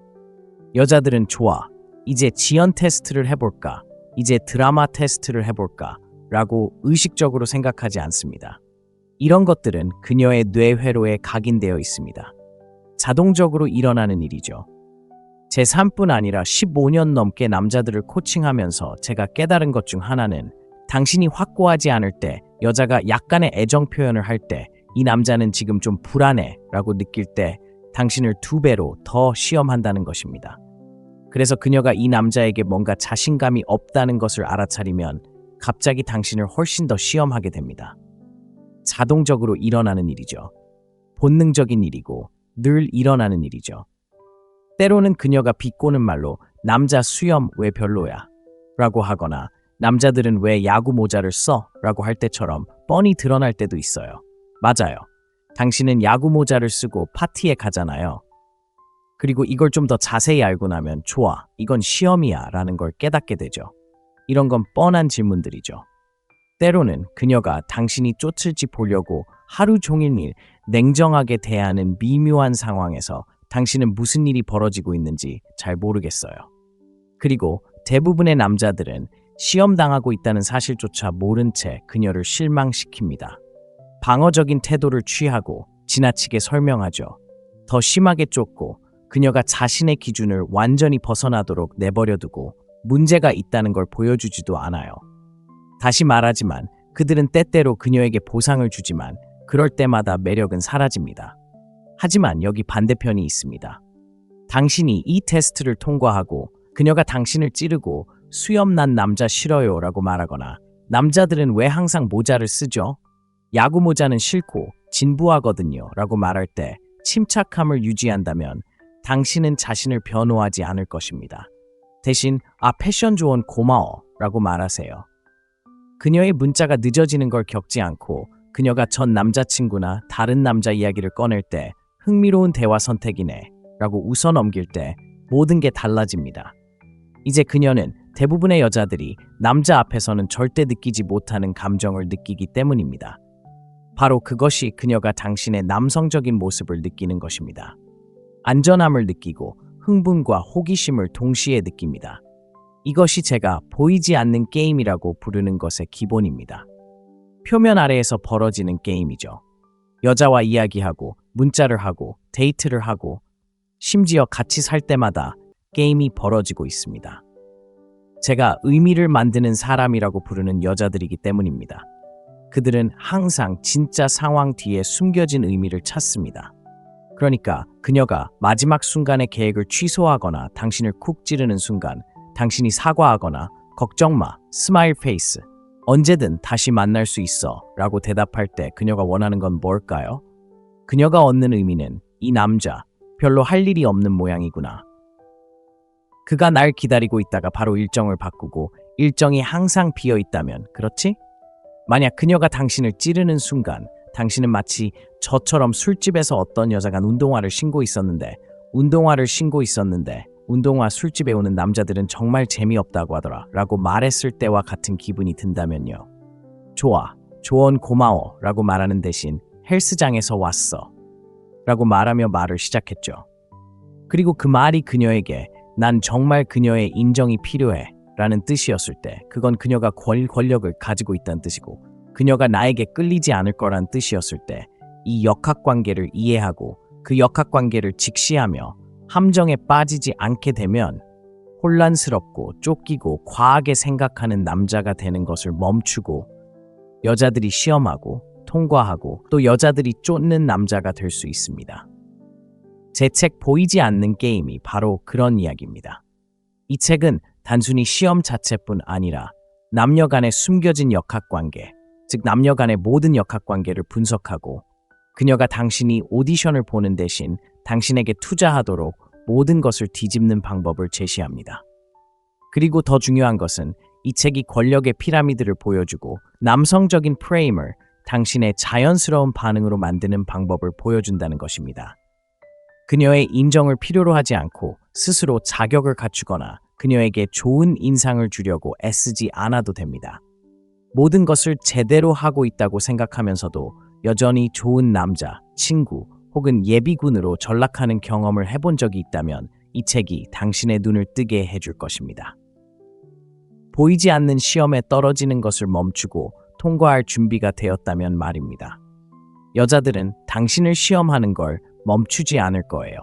여자들은 좋아, 이제 지연 테스트를 해볼까, 이제 드라마 테스트를 해볼까 라고 의식적으로 생각하지 않습니다. 이런 것들은 그녀의 뇌회로에 각인되어 있습니다. 자동적으로 일어나는 일이죠. 제 삶뿐 아니라 15년 넘게 남자들을 코칭하면서 제가 깨달은 것 중 하나는 당신이 확고하지 않을 때, 여자가 약간의 애정 표현을 할 때, 이 남자는 지금 좀 불안해 라고 느낄 때 당신을 2배로 더 시험한다는 것입니다. 그래서 그녀가 이 남자에게 뭔가 자신감이 없다는 것을 알아차리면 갑자기 당신을 훨씬 더 시험하게 됩니다. 자동적으로 일어나는 일이죠. 본능적인 일이고 늘 일어나는 일이죠. 때로는 그녀가 비꼬는 말로 남자 수염 왜 별로야? 라고 하거나 남자들은 왜 야구 모자를 써? 라고 할 때처럼 뻔히 드러날 때도 있어요. 맞아요. 당신은 야구 모자를 쓰고 파티에 가잖아요. 그리고 이걸 좀 더 자세히 알고 나면 좋아, 이건 시험이야 라는 걸 깨닫게 되죠. 이런 건 뻔한 질문들이죠. 때로는 그녀가 당신이 쫓을지 보려고 하루 종일 냉정하게 대하는 미묘한 상황에서 당신은 무슨 일이 벌어지고 있는지 잘 모르겠어요. 그리고 대부분의 남자들은 시험당하고 있다는 사실조차 모른 채 그녀를 실망시킵니다. 방어적인 태도를 취하고 지나치게 설명하죠. 더 심하게 쫓고 그녀가 자신의 기준을 완전히 벗어나도록 내버려두고 문제가 있다는 걸 보여주지도 않아요. 다시 말하지만 그들은 때때로 그녀에게 보상을 주지만 그럴 때마다 매력은 사라집니다. 하지만 여기 반대편이 있습니다. 당신이 이 테스트를 통과하고 그녀가 당신을 찌르고 수염 난 남자 싫어요 라고 말하거나 남자들은 왜 항상 모자를 쓰죠? 야구 모자는 싫고 진부하거든요 라고 말할 때 침착함을 유지한다면 당신은 자신을 변호하지 않을 것입니다. 대신 패션 조언 고마워 라고 말하세요. 그녀의 문자가 늦어지는 걸 겪지 않고 그녀가 전 남자친구나 다른 남자 이야기를 꺼낼 때 흥미로운 대화 선택이네 라고 웃어 넘길 때 모든 게 달라집니다. 이제 그녀는 대부분의 여자들이 남자 앞에서는 절대 느끼지 못하는 감정을 느끼기 때문입니다. 바로 그것이 그녀가 당신의 남성적인 모습을 느끼는 것입니다. 안전함을 느끼고 흥분과 호기심을 동시에 느낍니다. 이것이 제가 보이지 않는 게임이라고 부르는 것의 기본입니다. 표면 아래에서 벌어지는 게임이죠. 여자와 이야기하고 문자를 하고 데이트를 하고 심지어 같이 살 때마다 게임이 벌어지고 있습니다. 제가 의미를 만드는 사람이라고 부르는 여자들이기 때문입니다. 그들은 항상 진짜 상황 뒤에 숨겨진 의미를 찾습니다. 그러니까 그녀가 마지막 순간에 계획을 취소하거나 당신을 쿡 찌르는 순간 당신이 사과하거나 걱정 마, 스마일 페이스, 언제든 다시 만날 수 있어 라고 대답할 때 그녀가 원하는 건 뭘까요? 그녀가 얻는 의미는 이 남자 별로 할 일이 없는 모양이구나. 그가 날 기다리고 있다가 바로 일정을 바꾸고 일정이 항상 비어 있다면 그렇지? 만약 그녀가 당신을 찌르는 순간 당신은 마치 저처럼 술집에서 어떤 여자가 운동화를 신고 있었는데 운동화 술집에 오는 남자들은 정말 재미없다고 하더라 라고 말했을 때와 같은 기분이 든다면요. 좋아, 조언 고마워 라고 말하는 대신 헬스장에서 왔어 라고 말하며 말을 시작했죠. 그리고 그 말이 그녀에게 난 정말 그녀의 인정이 필요해 라는 뜻이었을 때 그건 그녀가 권력을 가지고 있다는 뜻이고 그녀가 나에게 끌리지 않을 거란 뜻이었을 때 이 역학관계를 이해하고 그 역학관계를 직시하며 함정에 빠지지 않게 되면 혼란스럽고 쫓기고 과하게 생각하는 남자가 되는 것을 멈추고 여자들이 시험하고 통과하고 또 여자들이 쫓는 남자가 될 수 있습니다. 제 책 보이지 않는 게임이 바로 그런 이야기입니다. 이 책은 단순히 시험 자체뿐 아니라 남녀 간의 숨겨진 역학관계, 즉 남녀 간의 모든 역학관계를 분석하고 그녀가 당신이 오디션을 보는 대신 당신에게 투자하도록 모든 것을 뒤집는 방법을 제시합니다. 그리고 더 중요한 것은 이 책이 권력의 피라미드를 보여주고 남성적인 프레임을 당신의 자연스러운 반응으로 만드는 방법을 보여준다는 것입니다. 그녀의 인정을 필요로 하지 않고 스스로 자격을 갖추거나 그녀에게 좋은 인상을 주려고 애쓰지 않아도 됩니다. 모든 것을 제대로 하고 있다고 생각하면서도 여전히 좋은 남자, 친구 혹은 예비군으로 전락하는 경험을 해본 적이 있다면 이 책이 당신의 눈을 뜨게 해줄 것입니다. 보이지 않는 시험에 떨어지는 것을 멈추고 통과할 준비가 되었다면 말입니다. 여자들은 당신을 시험하는 걸 멈추지 않을 거예요.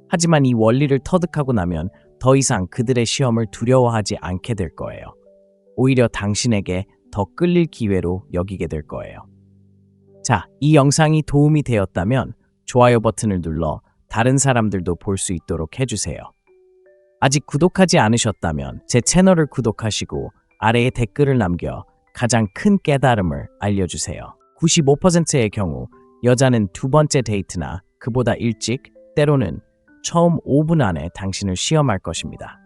하지만 이 원리를 터득하고 나면 더 이상 그들의 시험을 두려워하지 않게 될 거예요. 오히려 당신에게 더 끌릴 기회로 여기게 될 거예요. 자, 이 영상이 도움이 되었다면 좋아요 버튼을 눌러 다른 사람들도 볼 수 있도록 해주세요. 아직 구독하지 않으셨다면 제 채널을 구독하시고 아래에 댓글을 남겨 가장 큰 깨달음을 알려주세요. 95%의 경우 여자는 두 번째 데이트나 그보다 일찍, 때로는 처음 5분 안에 당신을 시험할 것입니다.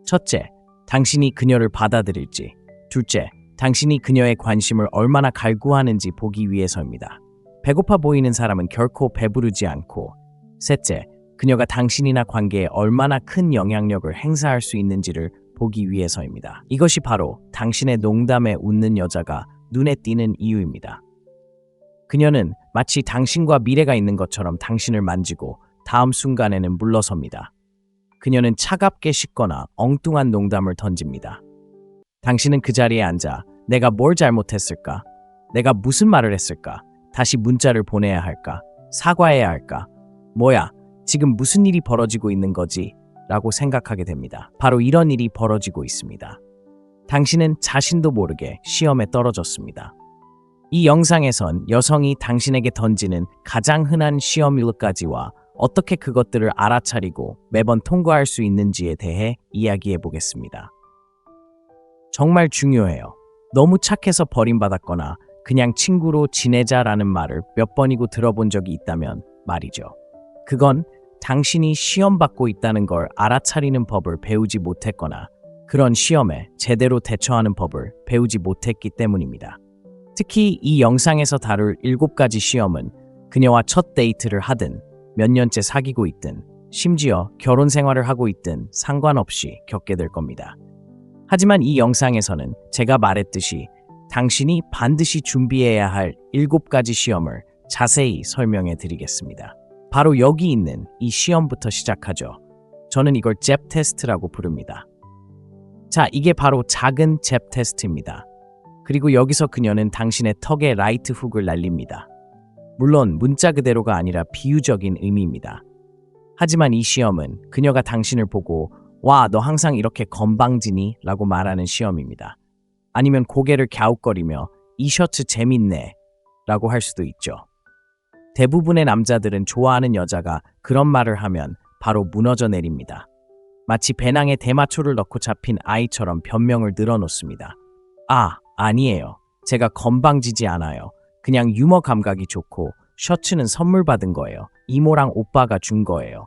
첫째, 당신이 그녀를 받아들일지. 둘째, 당신이 그녀의 관심을 얼마나 갈구하는지 보기 위해서입니다. 배고파 보이는 사람은 결코 배부르지 않고, 셋째, 그녀가 당신이나 관계에 얼마나 큰 영향력을 행사할 수 있는지를 보기 위해서입니다. 이것이 바로 당신의 농담에 웃는 여자가 눈에 띄는 이유입니다. 그녀는 마치 당신과 미래가 있는 것처럼 당신을 만지고 다음 순간에는 물러섭니다. 그녀는 차갑게 씻거나 엉뚱한 농담을 던집니다. 당신은 그 자리에 앉아 내가 뭘 잘못했을까? 내가 무슨 말을 했을까? 다시 문자를 보내야 할까? 사과해야 할까? 뭐야, 지금 무슨 일이 벌어지고 있는 거지? 라고 생각하게 됩니다. 바로 이런 일이 벌어지고 있습니다. 당신은 자신도 모르게 시험에 떨어졌습니다. 이 영상에선 여성이 당신에게 던지는 가장 흔한 시험 1가지와 어떻게 그것들을 알아차리고 매번 통과할 수 있는지에 대해 이야기해 보겠습니다. 정말 중요해요. 너무 착해서 버림받았거나 그냥 친구로 지내자라는 말을 몇 번이고 들어본 적이 있다면 말이죠. 그건 당신이 시험 받고 있다는 걸 알아차리는 법을 배우지 못했거나 그런 시험에 제대로 대처하는 법을 배우지 못했기 때문입니다. 특히 이 영상에서 다룰 7가지 시험은 그녀와 첫 데이트를 하든 몇 년째 사귀고 있든 심지어 결혼 생활을 하고 있든 상관없이 겪게 될 겁니다. 하지만 이 영상에서는 제가 말했듯이 당신이 반드시 준비해야 할 7가지 시험을 자세히 설명해 드리겠습니다. 바로 여기 있는 이 시험부터 시작하죠. 저는 이걸 잽 테스트라고 부릅니다. 자, 이게 바로 작은 잽 테스트입니다. 그리고 여기서 그녀는 당신의 턱에 라이트 훅을 날립니다. 물론 문자 그대로가 아니라 비유적인 의미입니다. 하지만 이 시험은 그녀가 당신을 보고 와, 너 항상 이렇게 건방지니? 라고 말하는 시험입니다. 아니면 고개를 갸웃거리며 이 셔츠 재밌네 라고 할 수도 있죠. 대부분의 남자들은 좋아하는 여자가 그런 말을 하면 바로 무너져 내립니다. 마치 배낭에 대마초를 넣고 잡힌 아이처럼 변명을 늘어놓습니다. 아니에요. 제가 건방지지 않아요. 그냥 유머 감각이 좋고 셔츠는 선물 받은 거예요. 이모랑 오빠가 준 거예요.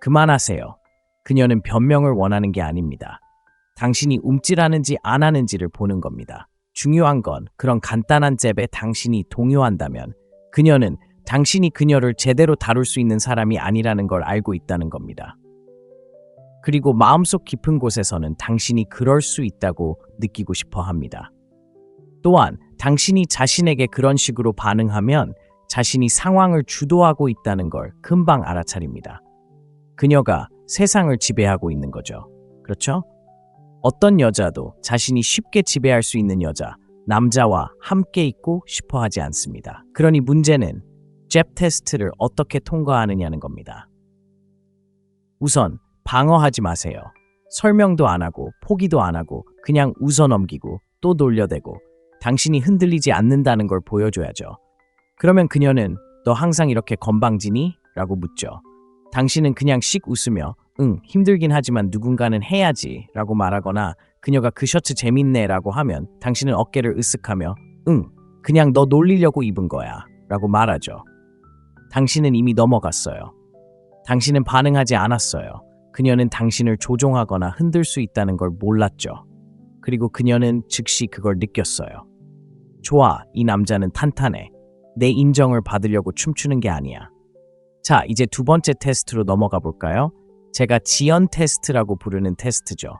그만하세요. 그녀는 변명을 원하는 게 아닙니다. 당신이 움찔하는지 안 하는지를 보는 겁니다. 중요한 건 그런 간단한 잽에 당신이 동요한다면 그녀는 당신이 그녀를 제대로 다룰 수 있는 사람이 아니라는 걸 알고 있다는 겁니다. 그리고 마음속 깊은 곳에서는 당신이 그럴 수 있다고 느끼고 싶어 합니다. 또한 당신이 자신에게 그런 식으로 반응하면 자신이 상황을 주도하고 있다는 걸 금방 알아차립니다. 그녀가 세상을 지배하고 있는 거죠. 그렇죠? 어떤 여자도 자신이 쉽게 지배할 수 있는 여자, 남자와 함께 있고 싶어 하지 않습니다. 그러니 문제는 잽 테스트를 어떻게 통과하느냐는 겁니다. 우선 방어하지 마세요. 설명도 안 하고 포기도 안 하고 그냥 웃어 넘기고 또 돌려대고 당신이 흔들리지 않는다는 걸 보여줘야죠. 그러면 그녀는 너 항상 이렇게 건방지니? 라고 묻죠. 당신은 그냥 씩 웃으며 응, 힘들긴 하지만 누군가는 해야지 라고 말하거나 그녀가 그 셔츠 재밌네 라고 하면 당신은 어깨를 으쓱하며 응, 그냥 너 놀리려고 입은 거야 라고 말하죠. 당신은 이미 넘어갔어요. 당신은 반응하지 않았어요. 그녀는 당신을 조종하거나 흔들 수 있다는 걸 몰랐죠. 그리고 그녀는 즉시 그걸 느꼈어요. 좋아, 이 남자는 탄탄해. 내 인정을 받으려고 춤추는 게 아니야. 자, 이제 두 번째 테스트로 넘어가 볼까요? 제가 지연 테스트라고 부르는 테스트죠.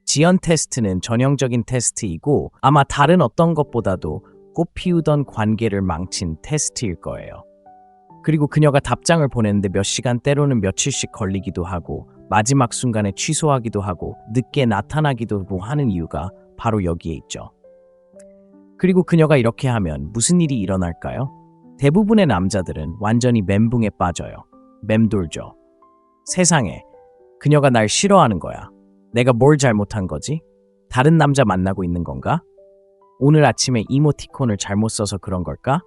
지연 테스트는 전형적인 테스트이고 아마 다른 어떤 것보다도 꽃피우던 관계를 망친 테스트일 거예요. 그리고 그녀가 답장을 보냈는데 몇 시간 때로는 며칠씩 걸리기도 하고 마지막 순간에 취소하기도 하고 늦게 나타나기도 하는 이유가 바로 여기에 있죠. 그리고 그녀가 이렇게 하면 무슨 일이 일어날까요? 대부분의 남자들은 완전히 멘붕에 빠져요. 맴돌죠. 세상에, 그녀가 날 싫어하는 거야. 내가 뭘 잘못한 거지? 다른 남자 만나고 있는 건가? 오늘 아침에 이모티콘을 잘못 써서 그런 걸까?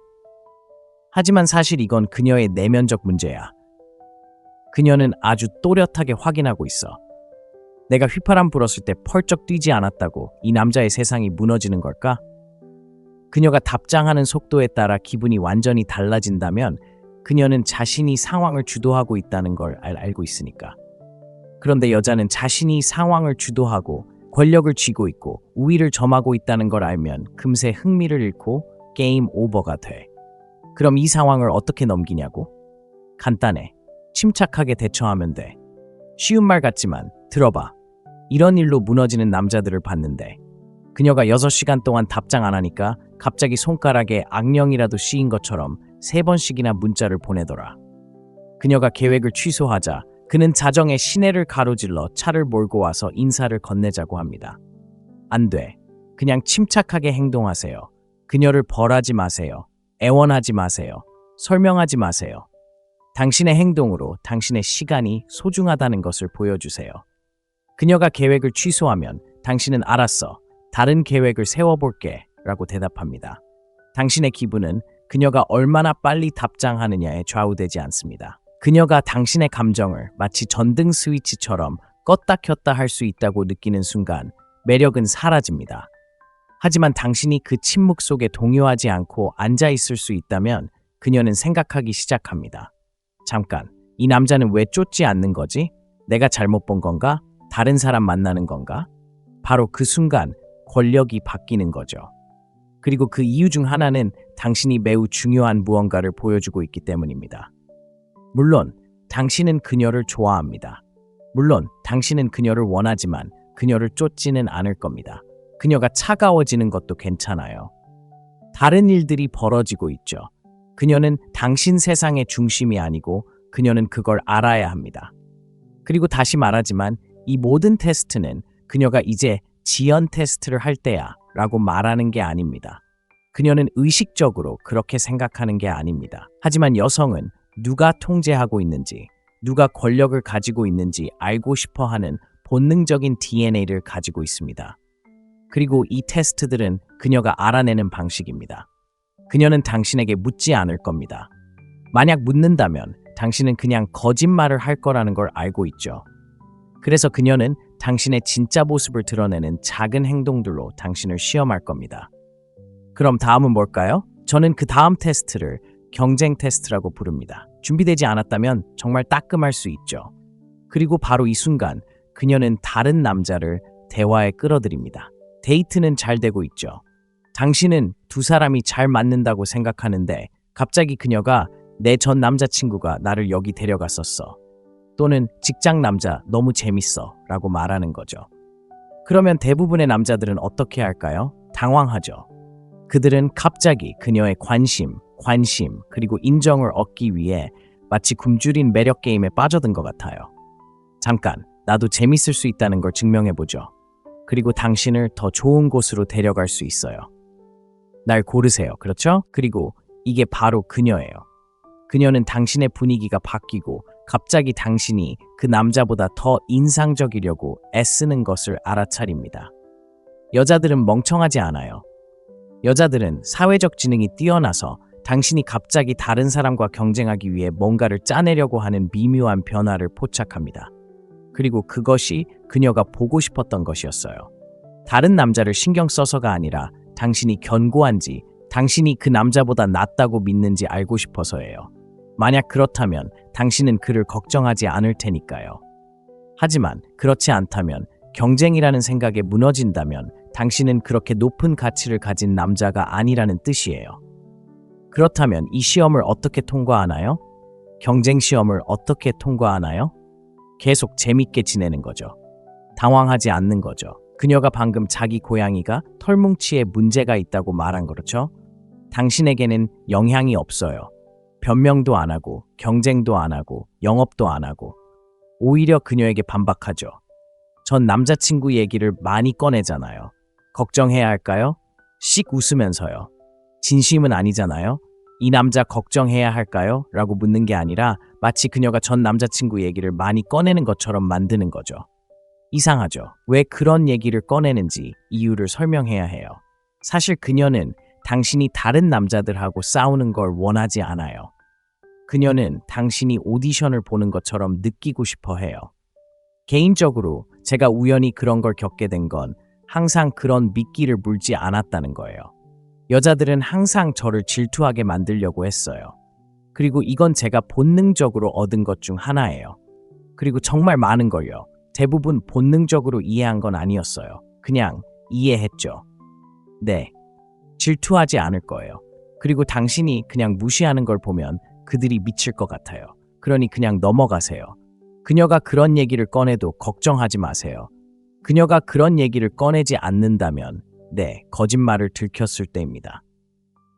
하지만 사실 이건 그녀의 내면적 문제야. 그녀는 아주 또렷하게 확인하고 있어. 내가 휘파람 불었을 때 펄쩍 뛰지 않았다고 이 남자의 세상이 무너지는 걸까? 그녀가 답장하는 속도에 따라 기분이 완전히 달라진다면 그녀는 자신이 상황을 주도하고 있다는 걸 알고 있으니까. 그런데 여자는 자신이 상황을 주도하고 권력을 쥐고 있고 우위를 점하고 있다는 걸 알면 금세 흥미를 잃고 게임 오버가 돼. 그럼 이 상황을 어떻게 넘기냐고? 간단해. 침착하게 대처하면 돼. 쉬운 말 같지만 들어봐. 이런 일로 무너지는 남자들을 봤는데 그녀가 6시간 동안 답장 안 하니까 갑자기 손가락에 악령이라도 씌인 것처럼 3번씩이나 문자를 보내더라. 그녀가 계획을 취소하자 그는 자정에 시내를 가로질러 차를 몰고 와서 인사를 건네자고 합니다. 안 돼. 그냥 침착하게 행동하세요. 그녀를 벌하지 마세요. 애원하지 마세요. 설명하지 마세요. 당신의 행동으로 당신의 시간이 소중하다는 것을 보여주세요. 그녀가 계획을 취소하면 당신은 알았어. 다른 계획을 세워볼게 라고 대답합니다. 당신의 기분은 그녀가 얼마나 빨리 답장하느냐에 좌우되지 않습니다. 그녀가 당신의 감정을 마치 전등 스위치처럼 껐다 켰다 할 수 있다고 느끼는 순간 매력은 사라집니다. 하지만 당신이 그 침묵 속에 동요하지 않고 앉아 있을 수 있다면 그녀는 생각하기 시작합니다. 잠깐, 이 남자는 왜 쫓지 않는 거지? 내가 잘못 본 건가? 다른 사람 만나는 건가? 바로 그 순간 권력이 바뀌는 거죠. 그리고 그 이유 중 하나는 당신이 매우 중요한 무언가를 보여주고 있기 때문입니다. 물론 당신은 그녀를 좋아합니다. 물론 당신은 그녀를 원하지만 그녀를 쫓지는 않을 겁니다. 그녀가 차가워지는 것도 괜찮아요. 다른 일들이 벌어지고 있죠. 그녀는 당신 세상의 중심이 아니고 그녀는 그걸 알아야 합니다. 그리고 다시 말하지만 이 모든 테스트는 그녀가 이제 지연 테스트를 할 때야 라고 말하는 게 아닙니다. 그녀는 의식적으로 그렇게 생각하는 게 아닙니다. 하지만 여성은 누가 통제하고 있는지, 누가 권력을 가지고 있는지 알고 싶어 하는 본능적인 DNA를 가지고 있습니다. 그리고 이 테스트들은 그녀가 알아내는 방식입니다. 그녀는 당신에게 묻지 않을 겁니다. 만약 묻는다면 당신은 그냥 거짓말을 할 거라는 걸 알고 있죠. 그래서 그녀는 당신의 진짜 모습을 드러내는 작은 행동들로 당신을 시험할 겁니다. 그럼 다음은 뭘까요? 저는 그 다음 테스트를 경쟁 테스트라고 부릅니다. 준비되지 않았다면 정말 따끔할 수 있죠. 그리고 바로 이 순간 그녀는 다른 남자를 대화에 끌어들입니다. 데이트는 잘 되고 있죠. 당신은 두 사람이 잘 맞는다고 생각하는데 갑자기 그녀가 내 전 남자친구가 나를 여기 데려갔었어. 또는 직장 남자 너무 재밌어 라고 말하는 거죠. 그러면 대부분의 남자들은 어떻게 할까요? 당황하죠. 그들은 갑자기 그녀의 관심, 그리고 인정을 얻기 위해 마치 굶주린 매력 게임에 빠져든 것 같아요. 잠깐, 나도 재밌을 수 있다는 걸 증명해보죠. 그리고 당신을 더 좋은 곳으로 데려갈 수 있어요. 날 고르세요. 그렇죠? 그리고 이게 바로 그녀예요. 그녀는 당신의 분위기가 바뀌고 갑자기 당신이 그 남자보다 더 인상적이려고 애쓰는 것을 알아차립니다. 여자들은 멍청하지 않아요. 여자들은 사회적 지능이 뛰어나서 당신이 갑자기 다른 사람과 경쟁하기 위해 뭔가를 짜내려고 하는 미묘한 변화를 포착합니다. 그리고 그것이 그녀가 보고 싶었던 것이었어요. 다른 남자를 신경 써서가 아니라 당신이 견고한지, 당신이 그 남자보다 낫다고 믿는지 알고 싶어서예요. 만약 그렇다면 당신은 그를 걱정하지 않을 테니까요. 하지만 그렇지 않다면, 경쟁이라는 생각에 무너진다면 당신은 그렇게 높은 가치를 가진 남자가 아니라는 뜻이에요. 그렇다면 이 시험을 어떻게 통과하나요? 경쟁 시험을 어떻게 통과하나요? 계속 재밌게 지내는 거죠. 당황하지 않는 거죠. 그녀가 방금 자기 고양이가 털뭉치에 문제가 있다고 말한 거죠. 당신에게는 영향이 없어요. 변명도 안 하고, 경쟁도 안 하고, 영업도 안 하고. 오히려 그녀에게 반박하죠. 전 남자친구 얘기를 많이 꺼내잖아요. 걱정해야 할까요? 씩 웃으면서요. 진심은 아니잖아요. 이 남자 걱정해야 할까요? 라고 묻는 게 아니라 마치 그녀가 전 남자친구 얘기를 많이 꺼내는 것처럼 만드는 거죠. 이상하죠. 왜 그런 얘기를 꺼내는지 이유를 설명해야 해요. 사실 그녀는 당신이 다른 남자들하고 싸우는 걸 원하지 않아요. 그녀는 당신이 오디션을 보는 것처럼 느끼고 싶어 해요. 개인적으로 제가 우연히 그런 걸 겪게 된 건 항상 그런 미끼를 물지 않았다는 거예요. 여자들은 항상 저를 질투하게 만들려고 했어요. 그리고 이건 제가 본능적으로 얻은 것 중 하나예요. 그리고 정말 많은 걸요. 대부분 본능적으로 이해한 건 아니었어요. 그냥 이해했죠. 네, 질투하지 않을 거예요. 그리고 당신이 그냥 무시하는 걸 보면 그들이 미칠 것 같아요. 그러니 그냥 넘어가세요. 그녀가 그런 얘기를 꺼내도 걱정하지 마세요. 그녀가 그런 얘기를 꺼내지 않는다면, 네, 거짓말을 들켰을 때입니다.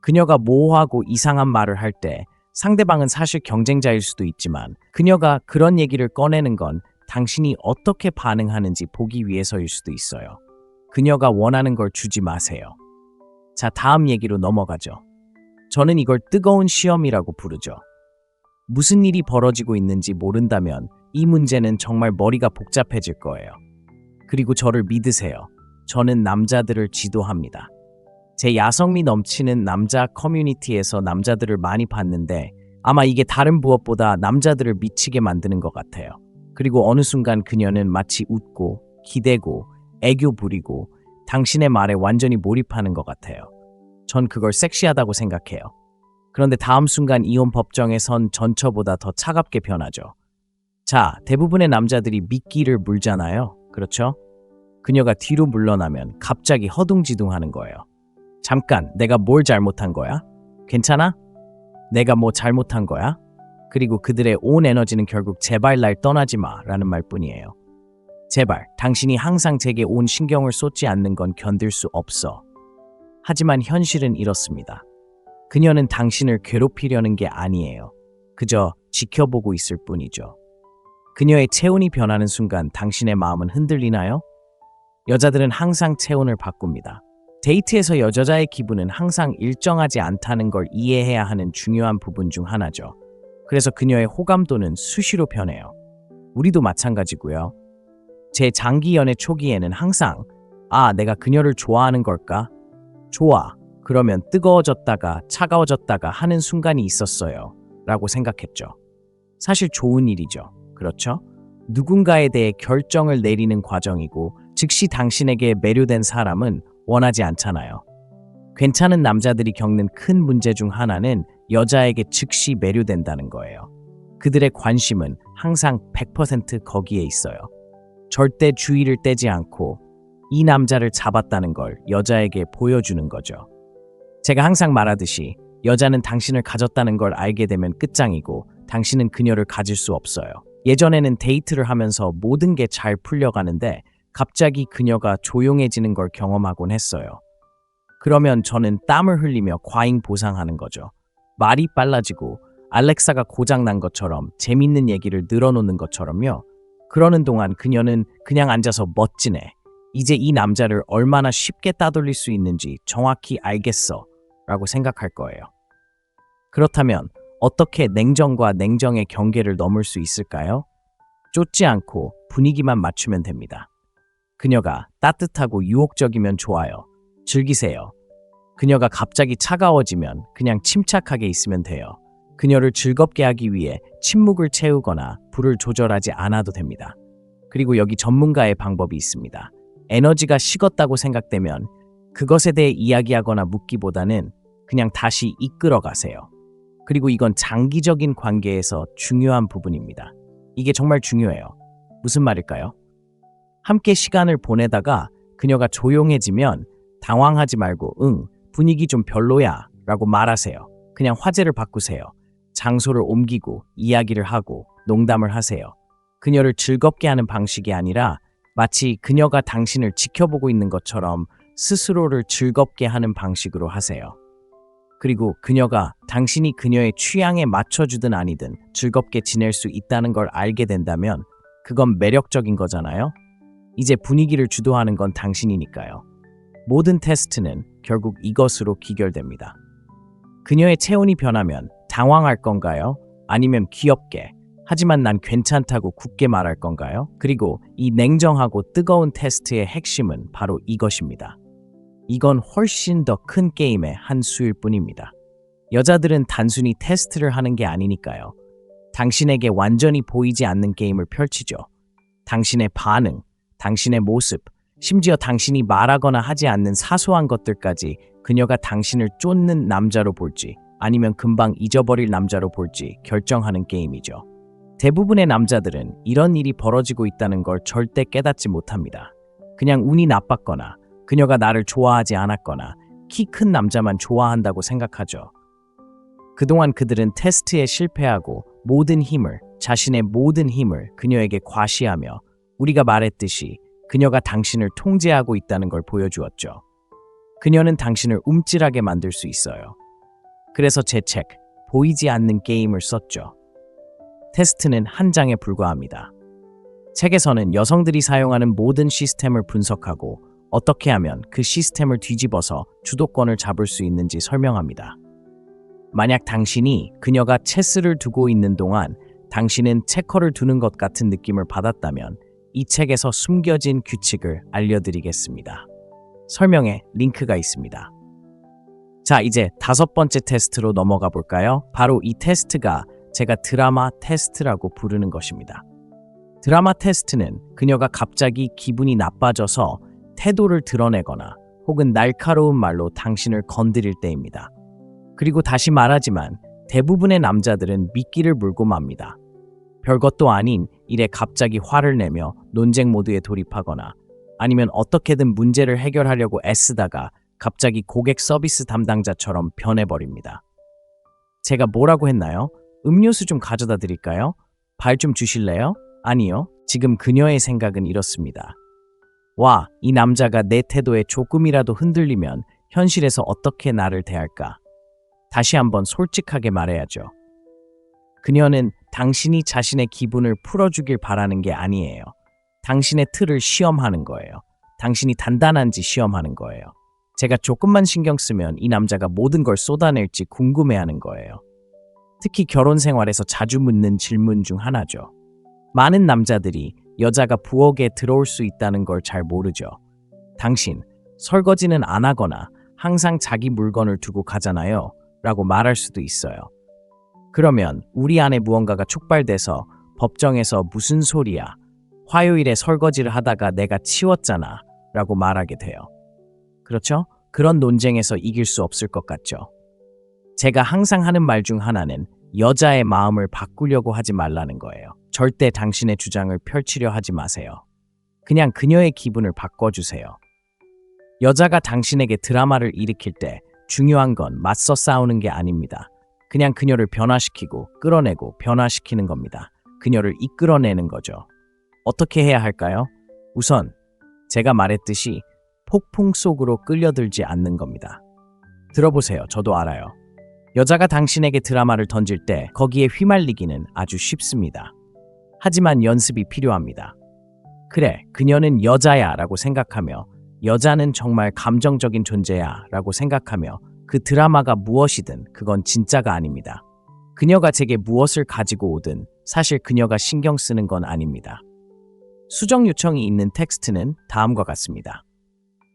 그녀가 모호하고 이상한 말을 할 때 상대방은 사실 경쟁자일 수도 있지만, 그녀가 그런 얘기를 꺼내는 건 당신이 어떻게 반응하는지 보기 위해서일 수도 있어요. 그녀가 원하는 걸 주지 마세요. 자, 다음 얘기로 넘어가죠. 저는 이걸 뜨거운 시험이라고 부르죠. 무슨 일이 벌어지고 있는지 모른다면 이 문제는 정말 머리가 복잡해질 거예요. 그리고 저를 믿으세요. 저는 남자들을 지도합니다. 제 야성미 넘치는 남자 커뮤니티에서 남자들을 많이 봤는데 아마 이게 다른 무엇보다 남자들을 미치게 만드는 것 같아요. 그리고 어느 순간 그녀는 마치 웃고 기대고 애교 부리고 당신의 말에 완전히 몰입하는 것 같아요. 전 그걸 섹시하다고 생각해요. 그런데 다음 순간 이혼 법정에 선 전처보다 더 차갑게 변하죠. 자, 대부분의 남자들이 미끼를 물잖아요. 그렇죠? 그녀가 뒤로 물러나면 갑자기 허둥지둥하는 거예요. 잠깐, 내가 뭘 잘못한 거야? 괜찮아? 내가 뭐 잘못한 거야? 그리고 그들의 온 에너지는 결국 제발 날 떠나지 마 라는 말뿐이에요. 제발, 당신이 항상 제게 온 신경을 쏟지 않는 건 견딜 수 없어. 하지만 현실은 이렇습니다. 그녀는 당신을 괴롭히려는 게 아니에요. 그저 지켜보고 있을 뿐이죠. 그녀의 체온이 변하는 순간 당신의 마음은 흔들리나요? 여자들은 항상 체온을 바꿉니다. 데이트에서 여자의 기분은 항상 일정하지 않다는 걸 이해해야 하는 중요한 부분 중 하나죠. 그래서 그녀의 호감도는 수시로 변해요. 우리도 마찬가지고요. 제 장기 연애 초기에는 항상 내가 그녀를 좋아하는 걸까? 좋아. 그러면 뜨거워졌다가 차가워졌다가 하는 순간이 있었어요. 라고 생각했죠. 사실 좋은 일이죠. 그렇죠? 누군가에 대해 결정을 내리는 과정이고 즉시 당신에게 매료된 사람은 원하지 않잖아요. 괜찮은 남자들이 겪는 큰 문제 중 하나는 여자에게 즉시 매료된다는 거예요. 그들의 관심은 항상 100% 거기에 있어요. 절대 주의를 떼지 않고 이 남자를 잡았다는 걸 여자에게 보여주는 거죠. 제가 항상 말하듯이 여자는 당신을 가졌다는 걸 알게 되면 끝장이고 당신은 그녀를 가질 수 없어요. 예전에는 데이트를 하면서 모든 게 잘 풀려가는데 갑자기 그녀가 조용해지는 걸 경험하곤 했어요. 그러면 저는 땀을 흘리며 과잉 보상하는 거죠. 말이 빨라지고 알렉사가 고장난 것처럼 재밌는 얘기를 늘어놓는 것처럼요. 그러는 동안 그녀는 그냥 앉아서 멋지네. 이제 이 남자를 얼마나 쉽게 따돌릴 수 있는지 정확히 알겠어. 라고 생각할 거예요. 그렇다면 어떻게 냉정과 냉정의 경계를 넘을 수 있을까요? 쫓지 않고 분위기만 맞추면 됩니다. 그녀가 따뜻하고 유혹적이면 좋아요. 즐기세요. 그녀가 갑자기 차가워지면 그냥 침착하게 있으면 돼요. 그녀를 즐겁게 하기 위해 침묵을 채우거나 불을 조절하지 않아도 됩니다. 그리고 여기 전문가의 방법이 있습니다. 에너지가 식었다고 생각되면 그것에 대해 이야기하거나 묻기보다는 그냥 다시 이끌어 가세요. 그리고 이건 장기적인 관계에서 중요한 부분입니다. 이게 정말 중요해요. 무슨 말일까요? 함께 시간을 보내다가 그녀가 조용해지면 당황하지 말고 분위기 좀 별로야 라고 말하세요. 그냥 화제를 바꾸세요. 장소를 옮기고 이야기를 하고 농담을 하세요. 그녀를 즐겁게 하는 방식이 아니라 마치 그녀가 당신을 지켜보고 있는 것처럼 스스로를 즐겁게 하는 방식으로 하세요. 그리고 그녀가 당신이 그녀의 취향에 맞춰주든 아니든 즐겁게 지낼 수 있다는 걸 알게 된다면 그건 매력적인 거잖아요. 이제 분위기를 주도하는 건 당신이니까요. 모든 테스트는 결국 이것으로 귀결됩니다. 그녀의 체온이 변하면 당황할 건가요? 아니면 귀엽게, 하지만 난 괜찮다고 굳게 말할 건가요? 그리고 이 냉정하고 뜨거운 테스트의 핵심은 바로 이것입니다. 이건 훨씬 더 큰 게임의 한 수일 뿐입니다. 여자들은 단순히 테스트를 하는 게 아니니까요. 당신에게 완전히 보이지 않는 게임을 펼치죠. 당신의 반응, 당신의 모습, 심지어 당신이 말하거나 하지 않는 사소한 것들까지 그녀가 당신을 쫓는 남자로 볼지 아니면 금방 잊어버릴 남자로 볼지 결정하는 게임이죠. 대부분의 남자들은 이런 일이 벌어지고 있다는 걸 절대 깨닫지 못합니다. 그냥 운이 나빴거나 그녀가 나를 좋아하지 않았거나 키 큰 남자만 좋아한다고 생각하죠. 그동안 그들은 테스트에 실패하고 자신의 모든 힘을 그녀에게 과시하며 우리가 말했듯이 그녀가 당신을 통제하고 있다는 걸 보여주었죠. 그녀는 당신을 움찔하게 만들 수 있어요. 그래서 제 책, 보이지 않는 게임을 썼죠. 테스트는 한 장에 불과합니다. 책에서는 여성들이 사용하는 모든 시스템을 분석하고 어떻게 하면 그 시스템을 뒤집어서 주도권을 잡을 수 있는지 설명합니다. 만약 당신이 그녀가 체스를 두고 있는 동안 당신은 체커를 두는 것 같은 느낌을 받았다면 이 책에서 숨겨진 규칙을 알려드리겠습니다. 설명에 링크가 있습니다. 자, 이제 5번째 테스트로 넘어가 볼까요? 바로 이 테스트가 제가 드라마 테스트라고 부르는 것입니다. 드라마 테스트는 그녀가 갑자기 기분이 나빠져서 태도를 드러내거나 혹은 날카로운 말로 당신을 건드릴 때입니다. 그리고 다시 말하지만 대부분의 남자들은 미끼를 물고 맙니다. 별것도 아닌 일에 갑자기 화를 내며 논쟁 모드에 돌입하거나 아니면 어떻게든 문제를 해결하려고 애쓰다가 갑자기 고객 서비스 담당자처럼 변해버립니다. 제가 뭐라고 했나요? 음료수 좀 가져다 드릴까요? 발 좀 주실래요? 아니요. 지금 그녀의 생각은 이렇습니다. 와, 이 남자가 내 태도에 조금이라도 흔들리면 현실에서 어떻게 나를 대할까? 다시 한번 솔직하게 말해야죠. 그녀는 당신이 자신의 기분을 풀어주길 바라는 게 아니에요. 당신의 틀을 시험하는 거예요. 당신이 단단한지 시험하는 거예요. 제가 조금만 신경 쓰면 이 남자가 모든 걸 쏟아낼지 궁금해하는 거예요. 특히 결혼 생활에서 자주 묻는 질문 중 하나죠. 많은 남자들이 여자가 부엌에 들어올 수 있다는 걸 잘 모르죠. 당신, 설거지는 안 하거나 항상 자기 물건을 두고 가잖아요. 라고 말할 수도 있어요. 그러면 우리 안에 무언가가 촉발돼서 법정에서 무슨 소리야? 화요일에 설거지를 하다가 내가 치웠잖아. 라고 말하게 돼요. 그렇죠? 그런 논쟁에서 이길 수 없을 것 같죠. 제가 항상 하는 말 중 하나는 여자의 마음을 바꾸려고 하지 말라는 거예요. 절대 당신의 주장을 펼치려 하지 마세요. 그냥 그녀의 기분을 바꿔주세요. 여자가 당신에게 드라마를 일으킬 때 중요한 건 맞서 싸우는 게 아닙니다. 그냥 그녀를 변화시키고 끌어내고 변화시키는 겁니다. 그녀를 이끌어내는 거죠. 어떻게 해야 할까요? 우선 제가 말했듯이 폭풍 속으로 끌려들지 않는 겁니다. 들어보세요. 저도 알아요. 여자가 당신에게 드라마를 던질 때 거기에 휘말리기는 아주 쉽습니다. 하지만 연습이 필요합니다. 그래, 그녀는 여자야 라고 생각하며 여자는 정말 감정적인 존재야 라고 생각하며 그 드라마가 무엇이든 그건 진짜가 아닙니다. 그녀가 제게 무엇을 가지고 오든 사실 그녀가 신경 쓰는 건 아닙니다. 수정 요청이 있는 텍스트는 다음과 같습니다.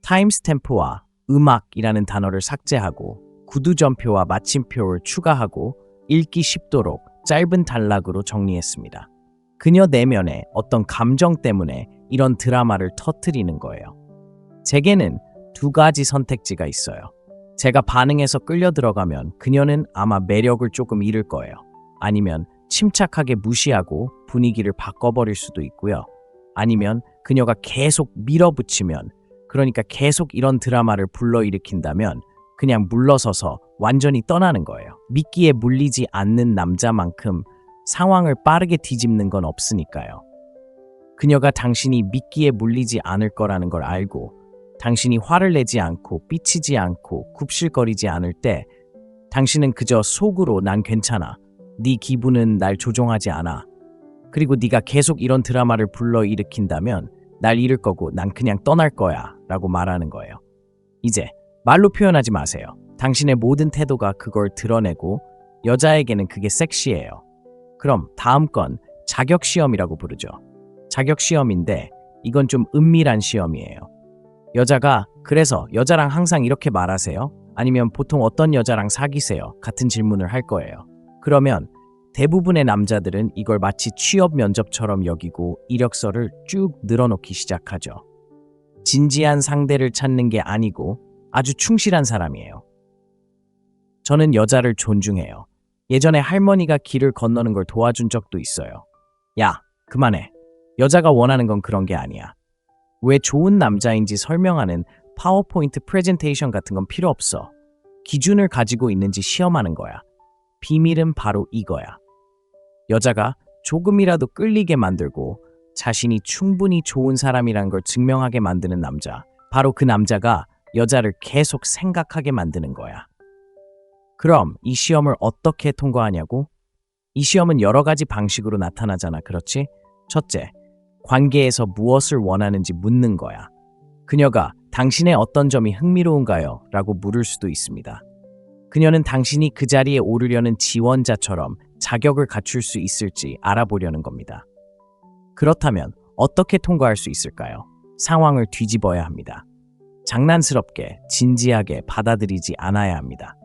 타임스탬프와 음악이라는 단어를 삭제하고 구두점표와 마침표를 추가하고 읽기 쉽도록 짧은 단락으로 정리했습니다. 그녀 내면에 어떤 감정 때문에 이런 드라마를 터뜨리는 거예요. 제게는 두 가지 선택지가 있어요. 제가 반응해서 끌려 들어가면 그녀는 아마 매력을 조금 잃을 거예요. 아니면 침착하게 무시하고 분위기를 바꿔버릴 수도 있고요. 아니면 그녀가 계속 밀어붙이면, 그러니까 계속 이런 드라마를 불러일으킨다면 그냥 물러서서 완전히 떠나는 거예요. 미끼에 물리지 않는 남자만큼 상황을 빠르게 뒤집는 건 없으니까요. 그녀가 당신이 미끼에 물리지 않을 거라는 걸 알고 당신이 화를 내지 않고 삐치지 않고 굽실거리지 않을 때 당신은 그저 속으로 난 괜찮아. 네 기분은 날 조종하지 않아. 그리고 네가 계속 이런 드라마를 불러일으킨다면 날 잃을 거고 난 그냥 떠날 거야 라고 말하는 거예요. 이제 말로 표현하지 마세요. 당신의 모든 태도가 그걸 드러내고 여자에게는 그게 섹시해요. 그럼 다음 건 자격시험이라고 부르죠. 자격시험인데 이건 좀 은밀한 시험이에요. 여자가 그래서 여자랑 항상 이렇게 말하세요? 아니면 보통 어떤 여자랑 사귀세요? 같은 질문을 할 거예요. 그러면 대부분의 남자들은 이걸 마치 취업 면접처럼 여기고 이력서를 쭉 늘어놓기 시작하죠. 진지한 상대를 찾는 게 아니고 아주 충실한 사람이에요. 저는 여자를 존중해요. 예전에 할머니가 길을 건너는 걸 도와준 적도 있어요. 야, 그만해. 여자가 원하는 건 그런 게 아니야. 왜 좋은 남자인지 설명하는 파워포인트 프레젠테이션 같은 건 필요 없어. 기준을 가지고 있는지 시험하는 거야. 비밀은 바로 이거야. 여자가 조금이라도 끌리게 만들고 자신이 충분히 좋은 사람이란 걸 증명하게 만드는 남자. 바로 그 남자가 여자를 계속 생각하게 만드는 거야. 그럼 이 시험을 어떻게 통과하냐고? 이 시험은 여러 가지 방식으로 나타나잖아, 그렇지? 첫째, 관계에서 무엇을 원하는지 묻는 거야. 그녀가 당신의 어떤 점이 흥미로운가요? 라고 물을 수도 있습니다. 그녀는 당신이 그 자리에 오르려는 지원자처럼 자격을 갖출 수 있을지 알아보려는 겁니다. 그렇다면 어떻게 통과할 수 있을까요? 상황을 뒤집어야 합니다. 장난스럽게, 진지하게 받아들이지 않아야 합니다.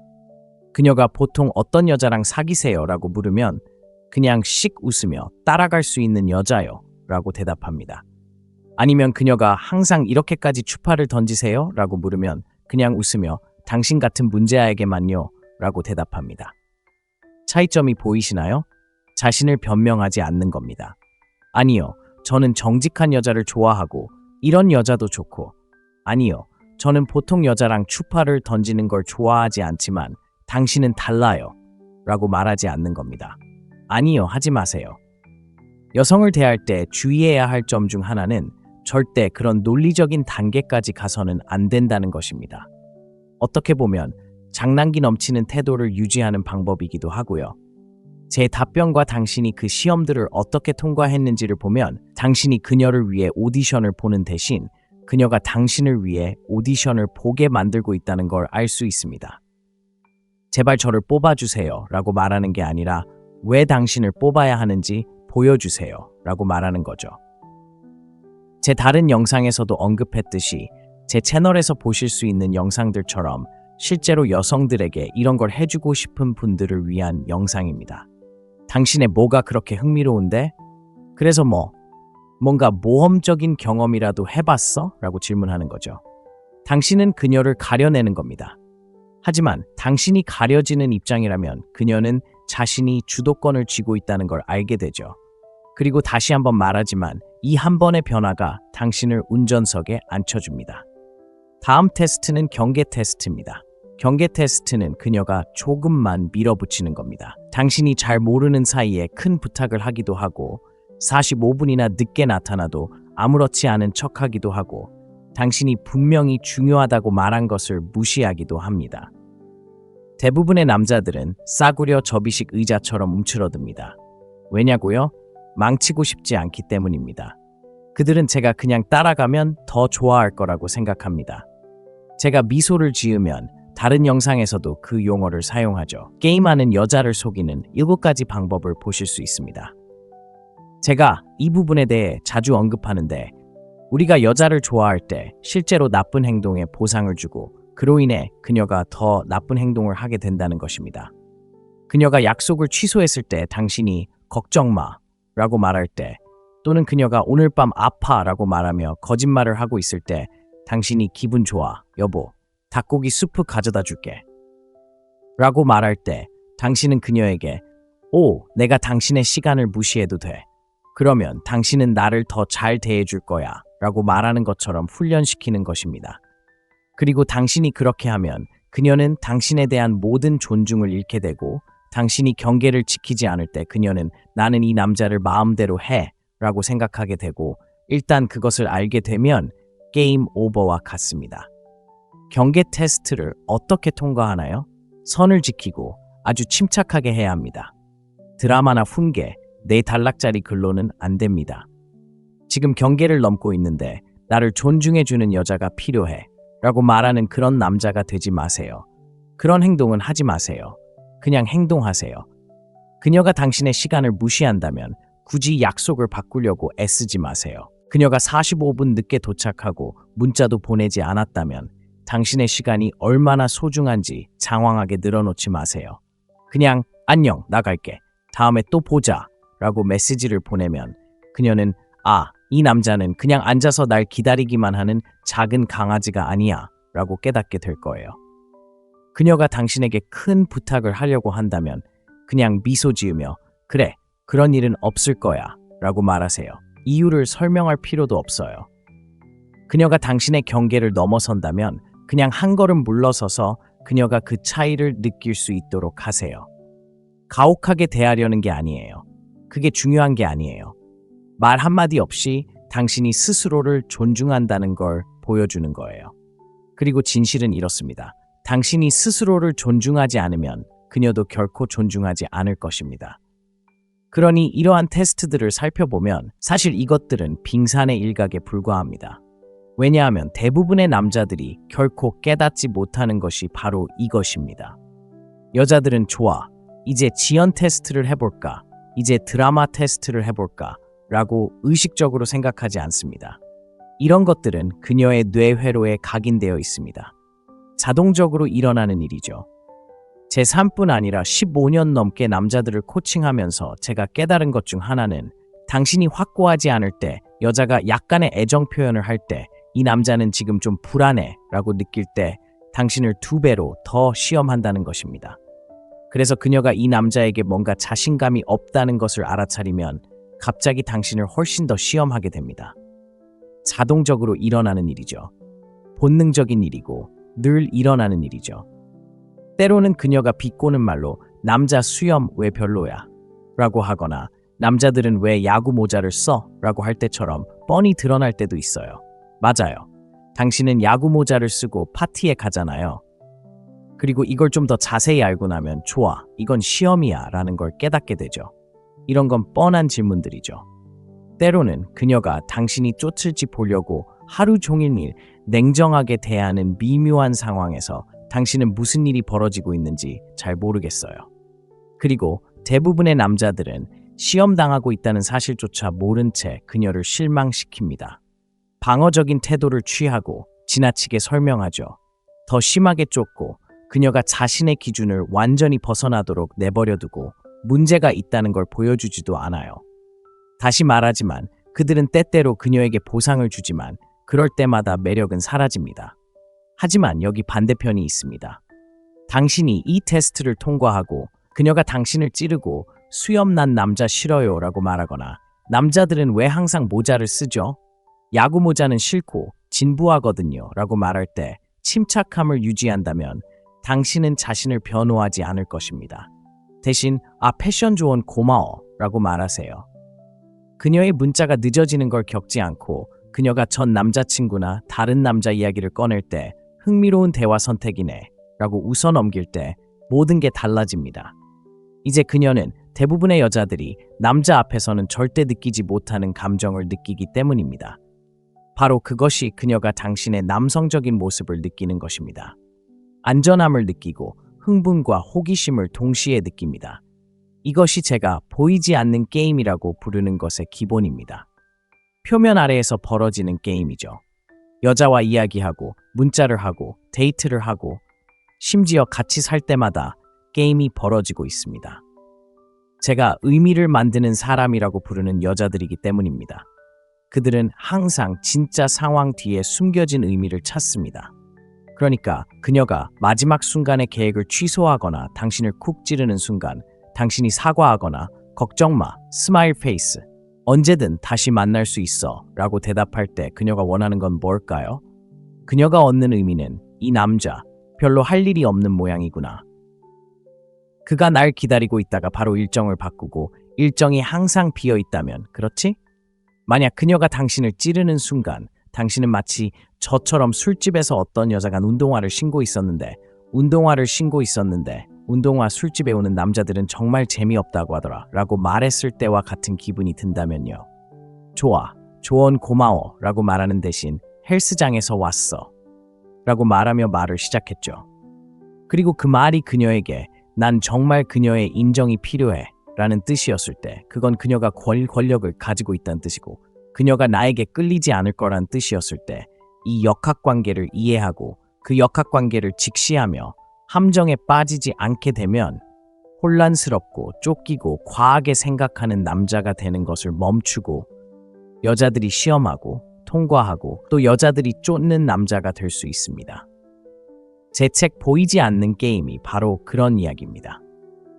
그녀가 보통 어떤 여자랑 사귀세요? 라고 물으면 그냥 씩 웃으며 따라갈 수 있는 여자요 라고 대답합니다. 아니면 그녀가 항상 이렇게까지 추파를 던지세요? 라고 물으면 그냥 웃으며 당신 같은 문제아에게만요 라고 대답합니다. 차이점이 보이시나요? 자신을 변명하지 않는 겁니다. 아니요, 저는 정직한 여자를 좋아하고 이런 여자도 좋고, 아니요, 저는 보통 여자랑 추파를 던지는 걸 좋아하지 않지만 당신은 달라요 라고 말하지 않는 겁니다. 아니요, 하지 마세요. 여성을 대할 때 주의해야 할 점 중 하나는 절대 그런 논리적인 단계까지 가서는 안 된다는 것입니다. 어떻게 보면 장난기 넘치는 태도를 유지하는 방법이기도 하고요. 제 답변과 당신이 그 시험들을 어떻게 통과했는지를 보면 당신이 그녀를 위해 오디션을 보는 대신 그녀가 당신을 위해 오디션을 보게 만들고 있다는 걸 알 수 있습니다. 제발 저를 뽑아주세요 라고 말하는 게 아니라 왜 당신을 뽑아야 하는지 보여주세요 라고 말하는 거죠. 제 다른 영상에서도 언급했듯이 제 채널에서 보실 수 있는 영상들처럼 실제로 여성들에게 이런 걸 해주고 싶은 분들을 위한 영상입니다. 당신의 뭐가 그렇게 흥미로운데? 그래서 뭔가 모험적인 경험이라도 해봤어? 라고 질문하는 거죠. 당신은 그녀를 가려내는 겁니다. 하지만 당신이 가려지는 입장이라면 그녀는 자신이 주도권을 쥐고 있다는 걸 알게 되죠. 그리고 다시 한번 말하지만 이 한 번의 변화가 당신을 운전석에 앉혀줍니다. 다음 테스트는 경계 테스트입니다. 경계 테스트는 그녀가 조금만 밀어붙이는 겁니다. 당신이 잘 모르는 사이에 큰 부탁을 하기도 하고 45분이나 늦게 나타나도 아무렇지 않은 척하기도 하고 당신이 분명히 중요하다고 말한 것을 무시하기도 합니다. 대부분의 남자들은 싸구려 접이식 의자처럼 움츠러듭니다. 왜냐고요? 망치고 싶지 않기 때문입니다. 그들은 제가 그냥 따라가면 더 좋아할 거라고 생각합니다. 제가 미소를 지으면 다른 영상에서도 그 용어를 사용하죠. 게임하는 여자를 속이는 7가지 방법을 보실 수 있습니다. 제가 이 부분에 대해 자주 언급하는데 우리가 여자를 좋아할 때 실제로 나쁜 행동에 보상을 주고 그로 인해 그녀가 더 나쁜 행동을 하게 된다는 것입니다. 그녀가 약속을 취소했을 때 당신이 걱정 마 라고 말할 때, 또는 그녀가 오늘 밤 아파 라고 말하며 거짓말을 하고 있을 때 당신이 기분 좋아 여보 닭고기 수프 가져다 줄게 라고 말할 때 당신은 그녀에게 내가 당신의 시간을 무시해도 돼. 그러면 당신은 나를 더 잘 대해줄 거야 라고 말하는 것처럼 훈련시키는 것입니다. 그리고 당신이 그렇게 하면 그녀는 당신에 대한 모든 존중을 잃게 되고, 당신이 경계를 지키지 않을 때 그녀는 나는 이 남자를 마음대로 해 라고 생각하게 되고, 일단 그것을 알게 되면 게임 오버와 같습니다. 경계 테스트를 어떻게 통과하나요? 선을 지키고 아주 침착하게 해야 합니다. 드라마나 훈계, 4단락짜리 글로는 안 됩니다. 지금 경계를 넘고 있는데 나를 존중해주는 여자가 필요해 라고 말하는 그런 남자가 되지 마세요. 그런 행동은 하지 마세요. 그냥 행동하세요. 그녀가 당신의 시간을 무시한다면 굳이 약속을 바꾸려고 애쓰지 마세요. 그녀가 45분 늦게 도착하고 문자도 보내지 않았다면 당신의 시간이 얼마나 소중한지 장황하게 늘어놓지 마세요. 그냥 안녕 나갈게. 다음에 또 보자 라고 메시지를 보내면 그녀는 이 남자는 그냥 앉아서 날 기다리기만 하는 작은 강아지가 아니야 라고 깨닫게 될 거예요. 그녀가 당신에게 큰 부탁을 하려고 한다면 그냥 미소 지으며 그래, 그런 일은 없을 거야 라고 말하세요. 이유를 설명할 필요도 없어요. 그녀가 당신의 경계를 넘어선다면 그냥 한 걸음 물러서서 그녀가 그 차이를 느낄 수 있도록 하세요. 가혹하게 대하려는 게 아니에요. 그게 중요한 게 아니에요. 말 한마디 없이 당신이 스스로를 존중한다는 걸 보여주는 거예요. 그리고 진실은 이렇습니다. 당신이 스스로를 존중하지 않으면 그녀도 결코 존중하지 않을 것입니다. 그러니 이러한 테스트들을 살펴보면 사실 이것들은 빙산의 일각에 불과합니다. 왜냐하면 대부분의 남자들이 결코 깨닫지 못하는 것이 바로 이것입니다. 여자들은 좋아, 이제 지연 테스트를 해볼까? 이제 드라마 테스트를 해볼까? 라고 의식적으로 생각하지 않습니다. 이런 것들은 그녀의 뇌회로에 각인되어 있습니다. 자동적으로 일어나는 일이죠. 제 3뿐 아니라 15년 넘게 남자들을 코칭하면서 제가 깨달은 것 중 하나는 당신이 확고하지 않을 때, 여자가 약간의 애정 표현을 할 때 이 남자는 지금 좀 불안해 라고 느낄 때 당신을 2배로 더 시험한다는 것입니다. 그래서 그녀가 이 남자에게 뭔가 자신감이 없다는 것을 알아차리면 갑자기 당신을 훨씬 더 시험하게 됩니다. 자동적으로 일어나는 일이죠. 본능적인 일이고 늘 일어나는 일이죠. 때로는 그녀가 비꼬는 말로 남자 수염 왜 별로야? 라고 하거나 남자들은 왜 야구 모자를 써? 라고 할 때처럼 뻔히 드러날 때도 있어요. 맞아요. 당신은 야구 모자를 쓰고 파티에 가잖아요. 그리고 이걸 좀 더 자세히 알고 나면 좋아, 이건 시험이야 라는 걸 깨닫게 되죠. 이런 건 뻔한 질문들이죠. 때로는 그녀가 당신이 쫓을지 보려고 하루 종일 냉정하게 대하는 미묘한 상황에서 당신은 무슨 일이 벌어지고 있는지 잘 모르겠어요. 그리고 대부분의 남자들은 시험당하고 있다는 사실조차 모른 채 그녀를 실망시킵니다. 방어적인 태도를 취하고 지나치게 설명하죠. 더 심하게 쫓고 그녀가 자신의 기준을 완전히 벗어나도록 내버려두고 문제가 있다는 걸 보여주지도 않아요. 다시 말하지만 그들은 때때로 그녀에게 보상을 주지만 그럴 때마다 매력은 사라집니다. 하지만 여기 반대편이 있습니다. 당신이 이 테스트를 통과하고 그녀가 당신을 찌르고 수염 난 남자 싫어요 라고 말하거나 남자들은 왜 항상 모자를 쓰죠? 야구 모자는 싫고 진부하거든요 라고 말할 때 침착함을 유지한다면 당신은 자신을 변호하지 않을 것입니다. 대신 패션 조언 고마워 라고 말하세요. 그녀의 문자가 늦어지는 걸 겪지 않고 그녀가 전 남자친구나 다른 남자 이야기를 꺼낼 때 흥미로운 대화 선택이네 라고 웃어 넘길 때 모든 게 달라집니다. 이제 그녀는 대부분의 여자들이 남자 앞에서는 절대 느끼지 못하는 감정을 느끼기 때문입니다. 바로 그것이 그녀가 당신의 남성적인 모습을 느끼는 것입니다. 안전함을 느끼고 흥분과 호기심을 동시에 느낍니다. 이것이 제가 보이지 않는 게임이라고 부르는 것의 기본입니다. 표면 아래에서 벌어지는 게임이죠. 여자와 이야기하고 문자를 하고 데이트를 하고 심지어 같이 살 때마다 게임이 벌어지고 있습니다. 제가 의미를 만드는 사람이라고 부르는 여자들이기 때문입니다. 그들은 항상 진짜 상황 뒤에 숨겨진 의미를 찾습니다. 그러니까 그녀가 마지막 순간에 계획을 취소하거나 당신을 쿡 찌르는 순간 당신이 사과하거나 걱정 마, 스마일 페이스, 언제든 다시 만날 수 있어 라고 대답할 때 그녀가 원하는 건 뭘까요? 그녀가 얻는 의미는 이 남자 별로 할 일이 없는 모양이구나. 그가 날 기다리고 있다가 바로 일정을 바꾸고 일정이 항상 비어 있다면 그렇지? 만약 그녀가 당신을 찌르는 순간 당신은 마치 저처럼 술집에서 어떤 여자가 운동화를 신고 있었는데 운동화 술집에 오는 남자들은 정말 재미없다고 하더라 라고 말했을 때와 같은 기분이 든다면요. 좋아, 조언 고마워 라고 말하는 대신 헬스장에서 왔어 라고 말하며 말을 시작했죠. 그리고 그 말이 그녀에게 난 정말 그녀의 인정이 필요해 라는 뜻이었을 때 그건 그녀가 권력을 가지고 있다는 뜻이고 그녀가 나에게 끌리지 않을 거란 뜻이었을 때 이 역학관계를 이해하고 그 역학관계를 직시하며 함정에 빠지지 않게 되면 혼란스럽고 쫓기고 과하게 생각하는 남자가 되는 것을 멈추고 여자들이 시험하고 통과하고 또 여자들이 쫓는 남자가 될 수 있습니다. 제 책 보이지 않는 게임이 바로 그런 이야기입니다.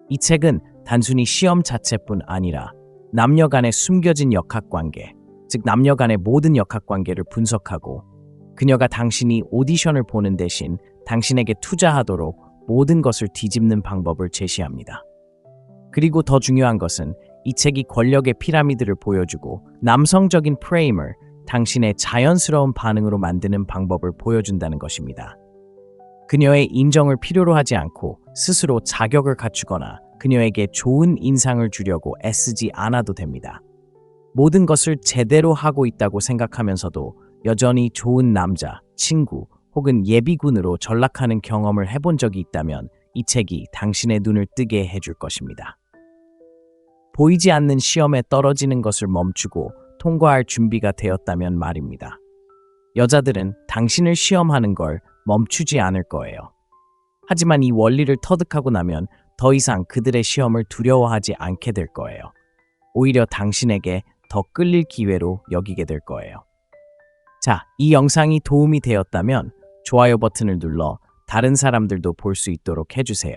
이 책은 단순히 시험 자체뿐 아니라 남녀 간의 숨겨진 역학관계, 즉 남녀 간의 모든 역학관계를 분석하고 그녀가 당신이 오디션을 보는 대신 당신에게 투자하도록 모든 것을 뒤집는 방법을 제시합니다. 그리고 더 중요한 것은 이 책이 권력의 피라미드를 보여주고 남성적인 프레임을 당신의 자연스러운 반응으로 만드는 방법을 보여준다는 것입니다. 그녀의 인정을 필요로 하지 않고 스스로 자격을 갖추거나 그녀에게 좋은 인상을 주려고 애쓰지 않아도 됩니다. 모든 것을 제대로 하고 있다고 생각하면서도 여전히 좋은 남자, 친구 혹은 예비군으로 전락하는 경험을 해본 적이 있다면 이 책이 당신의 눈을 뜨게 해줄 것입니다. 보이지 않는 시험에 떨어지는 것을 멈추고 통과할 준비가 되었다면 말입니다. 여자들은 당신을 시험하는 걸 멈추지 않을 거예요. 하지만 이 원리를 터득하고 나면 더 이상 그들의 시험을 두려워하지 않게 될 거예요. 오히려 당신에게 더 끌릴 기회로 여기게 될 거예요. 자, 이 영상이 도움이 되었다면 좋아요 버튼을 눌러 다른 사람들도 볼 수 있도록 해주세요.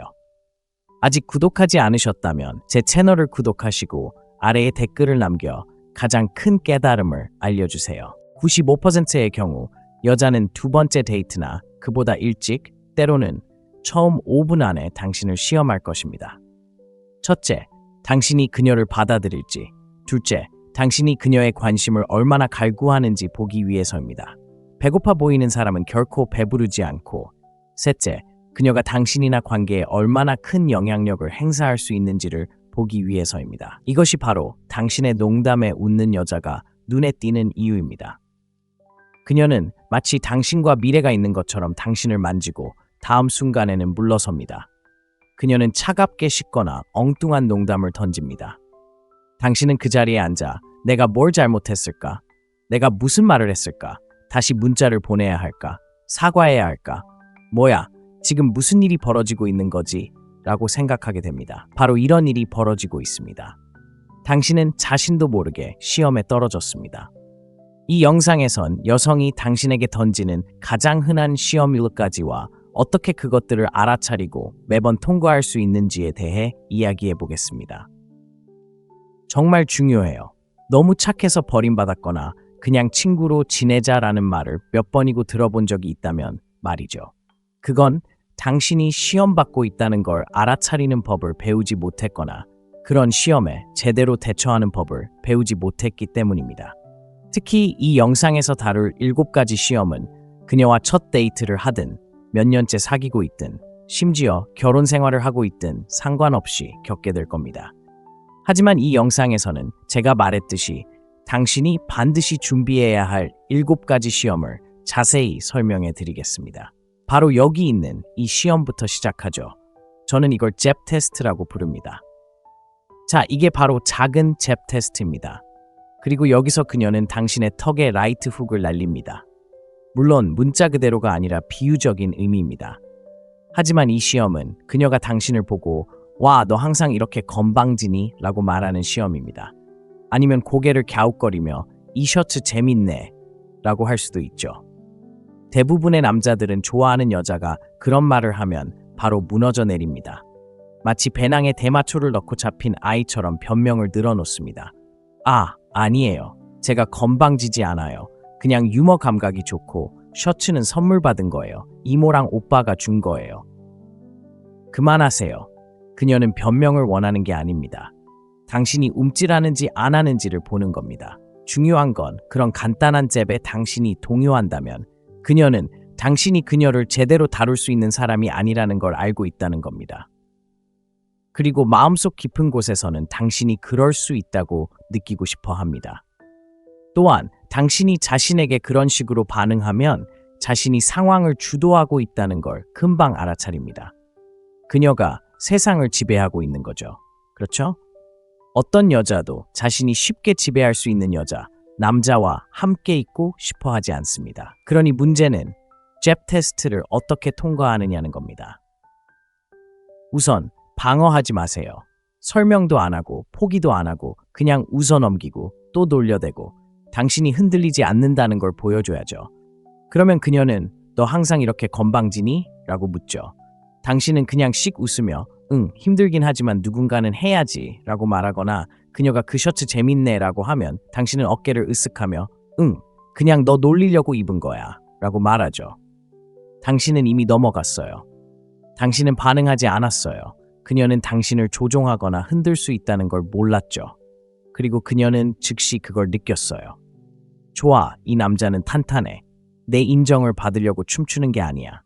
아직 구독하지 않으셨다면 제 채널을 구독하시고 아래에 댓글을 남겨 가장 큰 깨달음을 알려주세요. 95%의 경우 여자는 두 번째 데이트나 그보다 일찍, 때로는 처음 5분 안에 당신을 시험할 것입니다. 첫째, 당신이 그녀를 받아들일지. 둘째, 당신이 그녀의 관심을 얼마나 갈구하는지 보기 위해서입니다. 배고파 보이는 사람은 결코 배부르지 않고, 셋째, 그녀가 당신이나 관계에 얼마나 큰 영향력을 행사할 수 있는지를 보기 위해서입니다. 이것이 바로 당신의 농담에 웃는 여자가 눈에 띄는 이유입니다. 그녀는 마치 당신과 미래가 있는 것처럼 당신을 만지고 다음 순간에는 물러섭니다. 그녀는 차갑게 씻거나 엉뚱한 농담을 던집니다. 당신은 그 자리에 앉아 내가 뭘 잘못했을까? 내가 무슨 말을 했을까? 다시 문자를 보내야 할까? 사과해야 할까? 뭐야, 지금 무슨 일이 벌어지고 있는 거지? 라고 생각하게 됩니다. 바로 이런 일이 벌어지고 있습니다. 당신은 자신도 모르게 시험에 떨어졌습니다. 이 영상에선 여성이 당신에게 던지는 가장 흔한 시험 1가지와 어떻게 그것들을 알아차리고 매번 통과할 수 있는지에 대해 이야기해 보겠습니다. 정말 중요해요. 너무 착해서 버림받았거나 그냥 친구로 지내자라는 말을 몇 번이고 들어본 적이 있다면 말이죠. 그건 당신이 시험 받고 있다는 걸 알아차리는 법을 배우지 못했거나 그런 시험에 제대로 대처하는 법을 배우지 못했기 때문입니다. 특히 이 영상에서 다룰 7가지 시험은 그녀와 첫 데이트를 하든 몇 년째 사귀고 있든 심지어 결혼 생활을 하고 있든 상관없이 겪게 될 겁니다. 하지만 이 영상에서는 제가 말했듯이 당신이 반드시 준비해야 할 7가지 시험을 자세히 설명해 드리겠습니다. 바로 여기 있는 이 시험부터 시작하죠. 저는 이걸 잽 테스트라고 부릅니다. 자, 이게 바로 작은 잽 테스트입니다. 그리고 여기서 그녀는 당신의 턱에 라이트 훅을 날립니다. 물론 문자 그대로가 아니라 비유적인 의미입니다. 하지만 이 시험은 그녀가 당신을 보고 와, 너 항상 이렇게 건방지니? 라고 말하는 시험입니다. 아니면 고개를 갸웃거리며 이 셔츠 재밌네 라고 할 수도 있죠. 대부분의 남자들은 좋아하는 여자가 그런 말을 하면 바로 무너져 내립니다. 마치 배낭에 대마초를 넣고 잡힌 아이처럼 변명을 늘어놓습니다. 아니에요. 제가 건방지지 않아요. 그냥 유머 감각이 좋고 셔츠는 선물 받은 거예요. 이모랑 오빠가 준 거예요. 그만하세요. 그녀는 변명을 원하는 게 아닙니다. 당신이 움찔하는지 안 하는지를 보는 겁니다. 중요한 건 그런 간단한 잽에 당신이 동요한다면 그녀는 당신이 그녀를 제대로 다룰 수 있는 사람이 아니라는 걸 알고 있다는 겁니다. 그리고 마음속 깊은 곳에서는 당신이 그럴 수 있다고 느끼고 싶어 합니다. 또한 당신이 자신에게 그런 식으로 반응하면 자신이 상황을 주도하고 있다는 걸 금방 알아차립니다. 그녀가 세상을 지배하고 있는 거죠. 그렇죠? 어떤 여자도 자신이 쉽게 지배할 수 있는 여자, 남자와 함께 있고 싶어 하지 않습니다. 그러니 문제는 잽 테스트를 어떻게 통과하느냐는 겁니다. 우선 방어하지 마세요. 설명도 안 하고 포기도 안 하고 그냥 웃어 넘기고 또 놀려대고 당신이 흔들리지 않는다는 걸 보여줘야죠. 그러면 그녀는 너 항상 이렇게 건방지니? 라고 묻죠. 당신은 그냥 씩 웃으며 힘들긴 하지만 누군가는 해야지 라고 말하거나 그녀가 그 셔츠 재밌네 라고 하면 당신은 어깨를 으쓱하며 그냥 너 놀리려고 입은 거야 라고 말하죠. 당신은 이미 넘어갔어요. 당신은 반응하지 않았어요. 그녀는 당신을 조종하거나 흔들 수 있다는 걸 몰랐죠. 그리고 그녀는 즉시 그걸 느꼈어요. 좋아, 이 남자는 탄탄해. 내 인정을 받으려고 춤추는 게 아니야.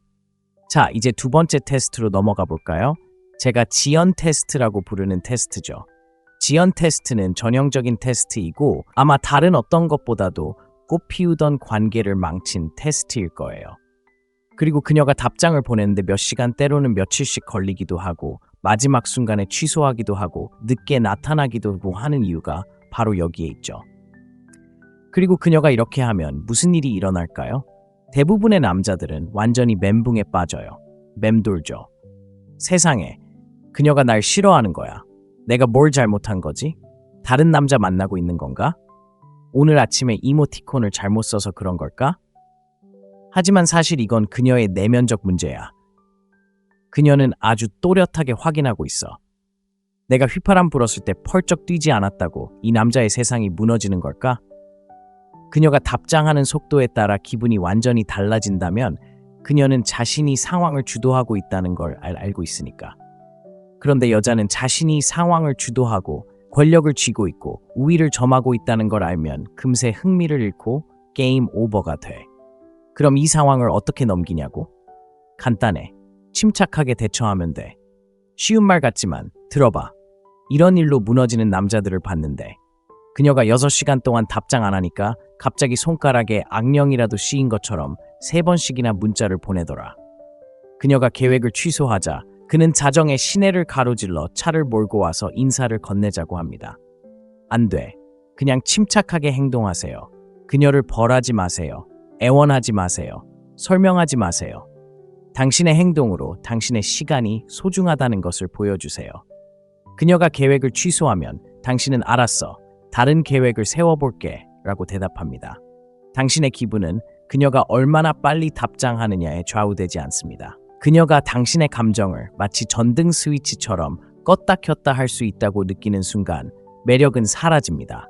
자, 이제 두 번째 테스트로 넘어가 볼까요? 제가 지연 테스트라고 부르는 테스트죠. 지연 테스트는 전형적인 테스트이고 아마 다른 어떤 것보다도 꽃피우던 관계를 망친 테스트일 거예요. 그리고 그녀가 답장을 보냈는데 몇 시간 때로는 며칠씩 걸리기도 하고 마지막 순간에 취소하기도 하고 늦게 나타나기도 하는 이유가 바로 여기에 있죠. 그리고 그녀가 이렇게 하면 무슨 일이 일어날까요? 대부분의 남자들은 완전히 멘붕에 빠져요. 맴돌죠. 세상에, 그녀가 날 싫어하는 거야. 내가 뭘 잘못한 거지? 다른 남자 만나고 있는 건가? 오늘 아침에 이모티콘을 잘못 써서 그런 걸까? 하지만 사실 이건 그녀의 내면적 문제야. 그녀는 아주 또렷하게 확인하고 있어. 내가 휘파람 불었을 때 펄쩍 뛰지 않았다고 이 남자의 세상이 무너지는 걸까? 그녀가 답장하는 속도에 따라 기분이 완전히 달라진다면 그녀는 자신이 상황을 주도하고 있다는 걸 알고 있으니까. 그런데 여자는 자신이 상황을 주도하고 권력을 쥐고 있고 우위를 점하고 있다는 걸 알면 금세 흥미를 잃고 게임 오버가 돼. 그럼 이 상황을 어떻게 넘기냐고? 간단해. 침착하게 대처하면 돼. 쉬운 말 같지만 들어봐. 이런 일로 무너지는 남자들을 봤는데 그녀가 6시간 동안 답장 안 하니까 갑자기 손가락에 악령이라도 씌인 것처럼 3번씩이나 문자를 보내더라. 그녀가 계획을 취소하자 그는 자정에 시내를 가로질러 차를 몰고 와서 인사를 건네자고 합니다. 안 돼. 그냥 침착하게 행동하세요. 그녀를 벌하지 마세요. 애원하지 마세요. 설명하지 마세요. 당신의 행동으로 당신의 시간이 소중하다는 것을 보여주세요. 그녀가 계획을 취소하면 당신은 알았어. 다른 계획을 세워볼게 라고 대답합니다. 당신의 기분은 그녀가 얼마나 빨리 답장하느냐에 좌우되지 않습니다. 그녀가 당신의 감정을 마치 전등 스위치처럼 껐다 켰다 할 수 있다고 느끼는 순간 매력은 사라집니다.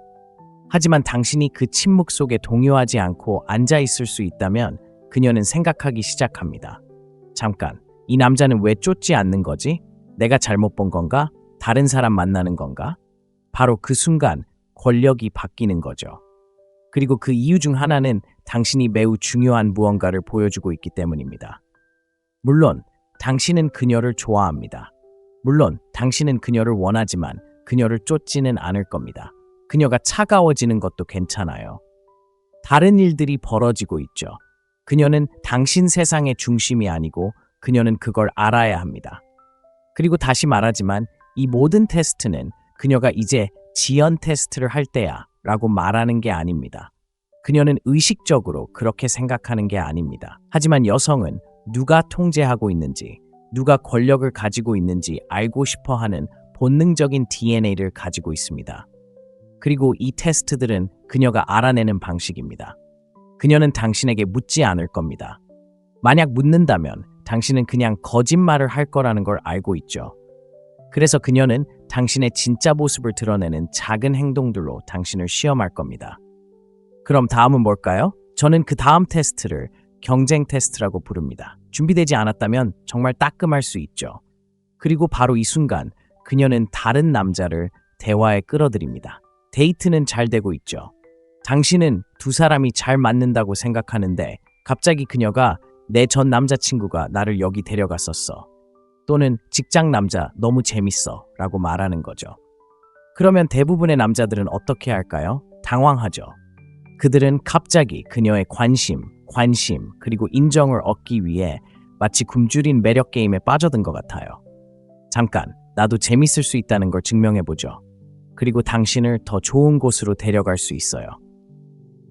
하지만 당신이 그 침묵 속에 동요하지 않고 앉아 있을 수 있다면 그녀는 생각하기 시작합니다. 잠깐, 이 남자는 왜 쫓지 않는 거지? 내가 잘못 본 건가? 다른 사람 만나는 건가? 바로 그 순간 권력이 바뀌는 거죠. 그리고 그 이유 중 하나는 당신이 매우 중요한 무언가를 보여주고 있기 때문입니다. 물론 당신은 그녀를 좋아합니다. 물론 당신은 그녀를 원하지만 그녀를 쫓지는 않을 겁니다. 그녀가 차가워지는 것도 괜찮아요. 다른 일들이 벌어지고 있죠. 그녀는 당신 세상의 중심이 아니고 그녀는 그걸 알아야 합니다. 그리고 다시 말하지만 이 모든 테스트는 그녀가 이제 지연 테스트를 할 때야 라고 말하는 게 아닙니다. 그녀는 의식적으로 그렇게 생각하는 게 아닙니다. 하지만 여성은 누가 통제하고 있는지, 누가 권력을 가지고 있는지 알고 싶어 하는 본능적인 DNA를 가지고 있습니다. 그리고 이 테스트들은 그녀가 알아내는 방식입니다. 그녀는 당신에게 묻지 않을 겁니다. 만약 묻는다면 당신은 그냥 거짓말을 할 거라는 걸 알고 있죠. 그래서 그녀는 당신의 진짜 모습을 드러내는 작은 행동들로 당신을 시험할 겁니다. 그럼 다음은 뭘까요? 저는 그 다음 테스트를 경쟁 테스트라고 부릅니다. 준비되지 않았다면 정말 따끔할 수 있죠. 그리고 바로 이 순간 그녀는 다른 남자를 대화에 끌어들입니다. 데이트는 잘 되고 있죠. 당신은 두 사람이 잘 맞는다고 생각하는데 갑자기 그녀가 내 전 남자친구가 나를 여기 데려갔었어. 또는 직장 남자 너무 재밌어 라고 말하는 거죠. 그러면 대부분의 남자들은 어떻게 할까요? 당황하죠. 그들은 갑자기 그녀의 관심, 그리고 인정을 얻기 위해 마치 굶주린 매력 게임에 빠져든 것 같아요. 잠깐, 나도 재밌을 수 있다는 걸 증명해보죠. 그리고 당신을 더 좋은 곳으로 데려갈 수 있어요.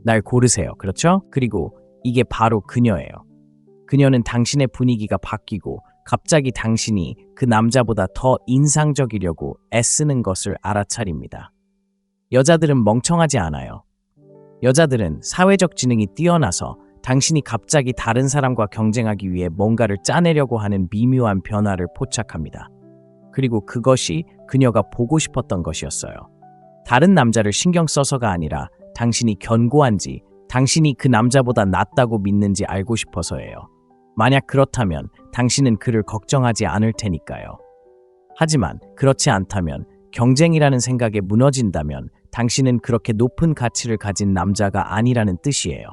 날 고르세요. 그렇죠? 그리고 이게 바로 그녀예요. 그녀는 당신의 분위기가 바뀌고 갑자기 당신이 그 남자보다 더 인상적이려고 애쓰는 것을 알아차립니다. 여자들은 멍청하지 않아요. 여자들은 사회적 지능이 뛰어나서 당신이 갑자기 다른 사람과 경쟁하기 위해 뭔가를 짜내려고 하는 미묘한 변화를 포착합니다. 그리고 그것이 그녀가 보고 싶었던 것이었어요. 다른 남자를 신경 써서가 아니라 당신이 견고한지, 당신이 그 남자보다 낫다고 믿는지 알고 싶어서예요. 만약 그렇다면 당신은 그를 걱정하지 않을 테니까요. 하지만 그렇지 않다면, 경쟁이라는 생각에 무너진다면 당신은 그렇게 높은 가치를 가진 남자가 아니라는 뜻이에요.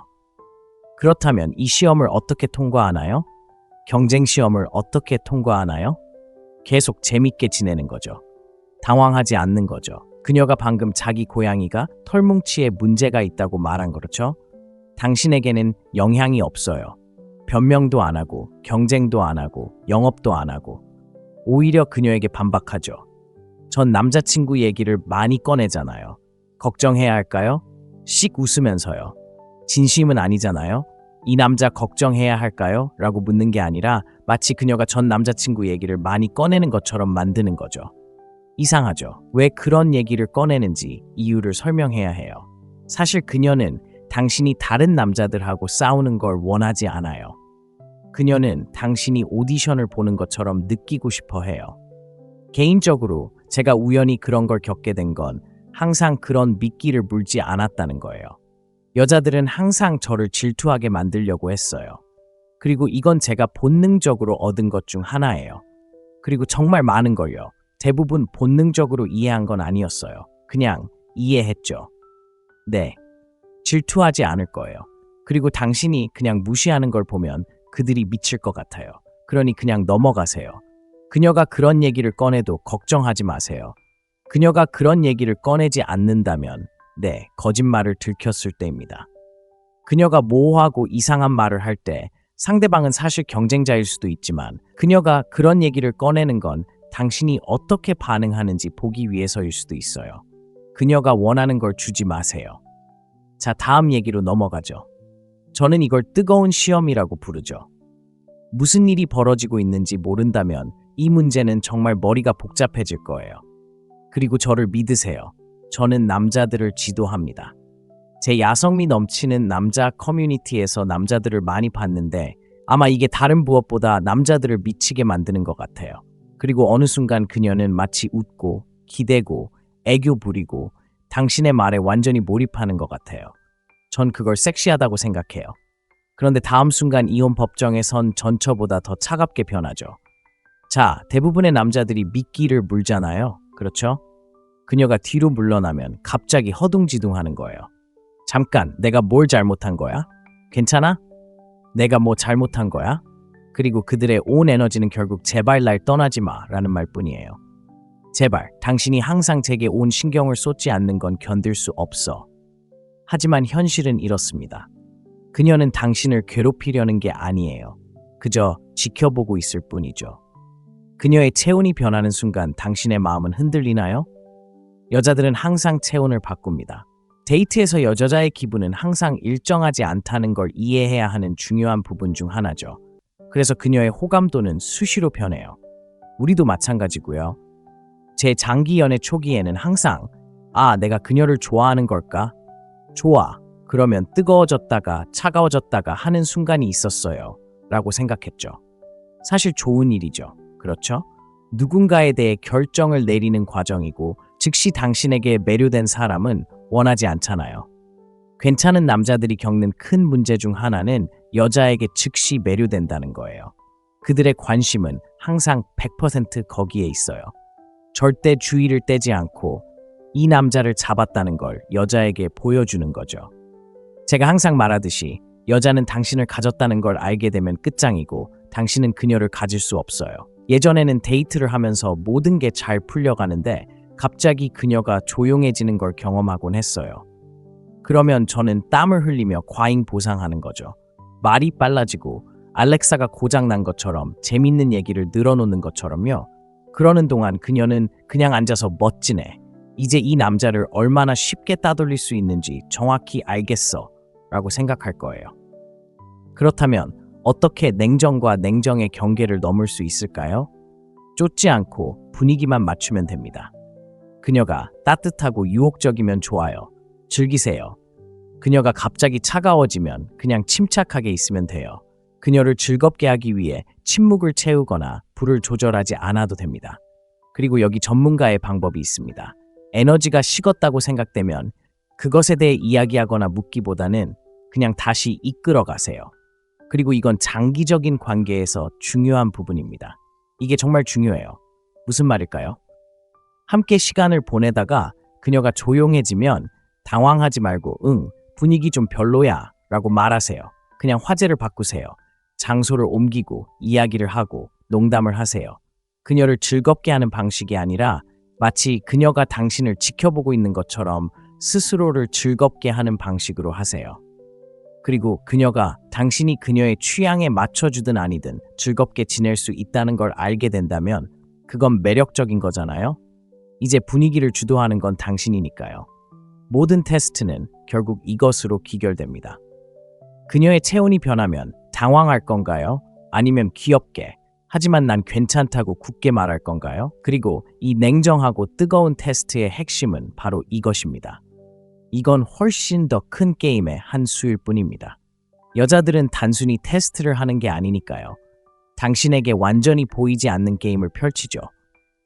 그렇다면 이 시험을 어떻게 통과하나요? 경쟁 시험을 어떻게 통과하나요? 계속 재밌게 지내는 거죠. 당황하지 않는 거죠. 그녀가 방금 자기 고양이가 털뭉치에 문제가 있다고 말한 그렇죠? 당신에게는 영향이 없어요. 변명도 안 하고, 경쟁도 안 하고, 영업도 안 하고. 오히려 그녀에게 반박하죠. 전 남자친구 얘기를 많이 꺼내잖아요. 걱정해야 할까요? 씩 웃으면서요. 진심은 아니잖아요. 이 남자 걱정해야 할까요? 라고 묻는 게 아니라 마치 그녀가 전 남자친구 얘기를 많이 꺼내는 것처럼 만드는 거죠. 이상하죠. 왜 그런 얘기를 꺼내는지 이유를 설명해야 해요. 사실 그녀는 당신이 다른 남자들하고 싸우는 걸 원하지 않아요. 그녀는 당신이 오디션을 보는 것처럼 느끼고 싶어 해요. 개인적으로 제가 우연히 그런 걸 겪게 된 건 항상 그런 미끼를 물지 않았다는 거예요. 여자들은 항상 저를 질투하게 만들려고 했어요. 그리고 이건 제가 본능적으로 얻은 것 중 하나예요. 그리고 정말 많은 걸요. 대부분 본능적으로 이해한 건 아니었어요. 그냥 이해했죠. 네, 질투하지 않을 거예요. 그리고 당신이 그냥 무시하는 걸 보면 그들이 미칠 것 같아요. 그러니 그냥 넘어가세요. 그녀가 그런 얘기를 꺼내도 걱정하지 마세요. 그녀가 그런 얘기를 꺼내지 않는다면, 네, 거짓말을 들켰을 때입니다. 그녀가 모호하고 이상한 말을 할 때 상대방은 사실 경쟁자일 수도 있지만 그녀가 그런 얘기를 꺼내는 건 당신이 어떻게 반응하는지 보기 위해서일 수도 있어요. 그녀가 원하는 걸 주지 마세요. 자, 다음 얘기로 넘어가죠. 저는 이걸 뜨거운 시험이라고 부르죠. 무슨 일이 벌어지고 있는지 모른다면 이 문제는 정말 머리가 복잡해질 거예요. 그리고 저를 믿으세요. 저는 남자들을 지도합니다. 제 야성미 넘치는 남자 커뮤니티에서 남자들을 많이 봤는데 아마 이게 다른 무엇보다 남자들을 미치게 만드는 것 같아요. 그리고 어느 순간 그녀는 마치 웃고 기대고 애교 부리고 당신의 말에 완전히 몰입하는 것 같아요. 전 그걸 섹시하다고 생각해요. 그런데 다음 순간 이혼 법정에 선 전처보다 더 차갑게 변하죠. 자, 대부분의 남자들이 미끼를 물잖아요. 그렇죠? 그녀가 뒤로 물러나면 갑자기 허둥지둥하는 거예요. 잠깐, 내가 뭘 잘못한 거야? 괜찮아? 내가 뭐 잘못한 거야? 그리고 그들의 온 에너지는 결국 제발 날 떠나지 마 라는 말뿐이에요. 제발, 당신이 항상 제게 온 신경을 쏟지 않는 건 견딜 수 없어. 하지만 현실은 이렇습니다. 그녀는 당신을 괴롭히려는 게 아니에요. 그저 지켜보고 있을 뿐이죠. 그녀의 체온이 변하는 순간 당신의 마음은 흔들리나요? 여자들은 항상 체온을 바꿉니다. 데이트에서 여자의 기분은 항상 일정하지 않다는 걸 이해해야 하는 중요한 부분 중 하나죠. 그래서 그녀의 호감도는 수시로 변해요. 우리도 마찬가지고요. 제 장기 연애 초기에는 항상 내가 그녀를 좋아하는 걸까? 좋아. 그러면 뜨거워졌다가 차가워졌다가 하는 순간이 있었어요. 라고 생각했죠. 사실 좋은 일이죠. 그렇죠? 누군가에 대해 결정을 내리는 과정이고 즉시 당신에게 매료된 사람은 원하지 않잖아요. 괜찮은 남자들이 겪는 큰 문제 중 하나는 여자에게 즉시 매료된다는 거예요. 그들의 관심은 항상 100% 거기에 있어요. 절대 주의를 떼지 않고 이 남자를 잡았다는 걸 여자에게 보여주는 거죠. 제가 항상 말하듯이 여자는 당신을 가졌다는 걸 알게 되면 끝장이고 당신은 그녀를 가질 수 없어요. 예전에는 데이트를 하면서 모든 게 잘 풀려가는데 갑자기 그녀가 조용해지는 걸 경험하곤 했어요. 그러면 저는 땀을 흘리며 과잉 보상하는 거죠. 말이 빨라지고 알렉사가 고장난 것처럼 재밌는 얘기를 늘어놓는 것처럼요. 그러는 동안 그녀는 그냥 앉아서 멋지네. 이제 이 남자를 얼마나 쉽게 따돌릴 수 있는지 정확히 알겠어. 라고 생각할 거예요. 그렇다면 어떻게 냉정과 냉정의 경계를 넘을 수 있을까요? 쫓지 않고 분위기만 맞추면 됩니다. 그녀가 따뜻하고 유혹적이면 좋아요. 즐기세요. 그녀가 갑자기 차가워지면 그냥 침착하게 있으면 돼요. 그녀를 즐겁게 하기 위해 침묵을 채우거나 불을 조절하지 않아도 됩니다. 그리고 여기 전문가의 방법이 있습니다. 에너지가 식었다고 생각되면 그것에 대해 이야기하거나 묻기보다는 그냥 다시 이끌어 가세요. 그리고 이건 장기적인 관계에서 중요한 부분입니다. 이게 정말 중요해요. 무슨 말일까요? 함께 시간을 보내다가 그녀가 조용해지면 당황하지 말고 분위기 좀 별로야 라고 말하세요. 그냥 화제를 바꾸세요. 장소를 옮기고 이야기를 하고 농담을 하세요. 그녀를 즐겁게 하는 방식이 아니라 마치 그녀가 당신을 지켜보고 있는 것처럼 스스로를 즐겁게 하는 방식으로 하세요. 그리고 그녀가 당신이 그녀의 취향에 맞춰주든 아니든 즐겁게 지낼 수 있다는 걸 알게 된다면 그건 매력적인 거잖아요. 이제 분위기를 주도하는 건 당신이니까요. 모든 테스트는 결국 이것으로 귀결됩니다. 그녀의 체온이 변하면 당황할 건가요? 아니면 귀엽게 하지만 난 괜찮다고 굳게 말할 건가요? 그리고 이 냉정하고 뜨거운 테스트의 핵심은 바로 이것입니다. 이건 훨씬 더 큰 게임의 한 수일 뿐입니다. 여자들은 단순히 테스트를 하는 게 아니니까요. 당신에게 완전히 보이지 않는 게임을 펼치죠.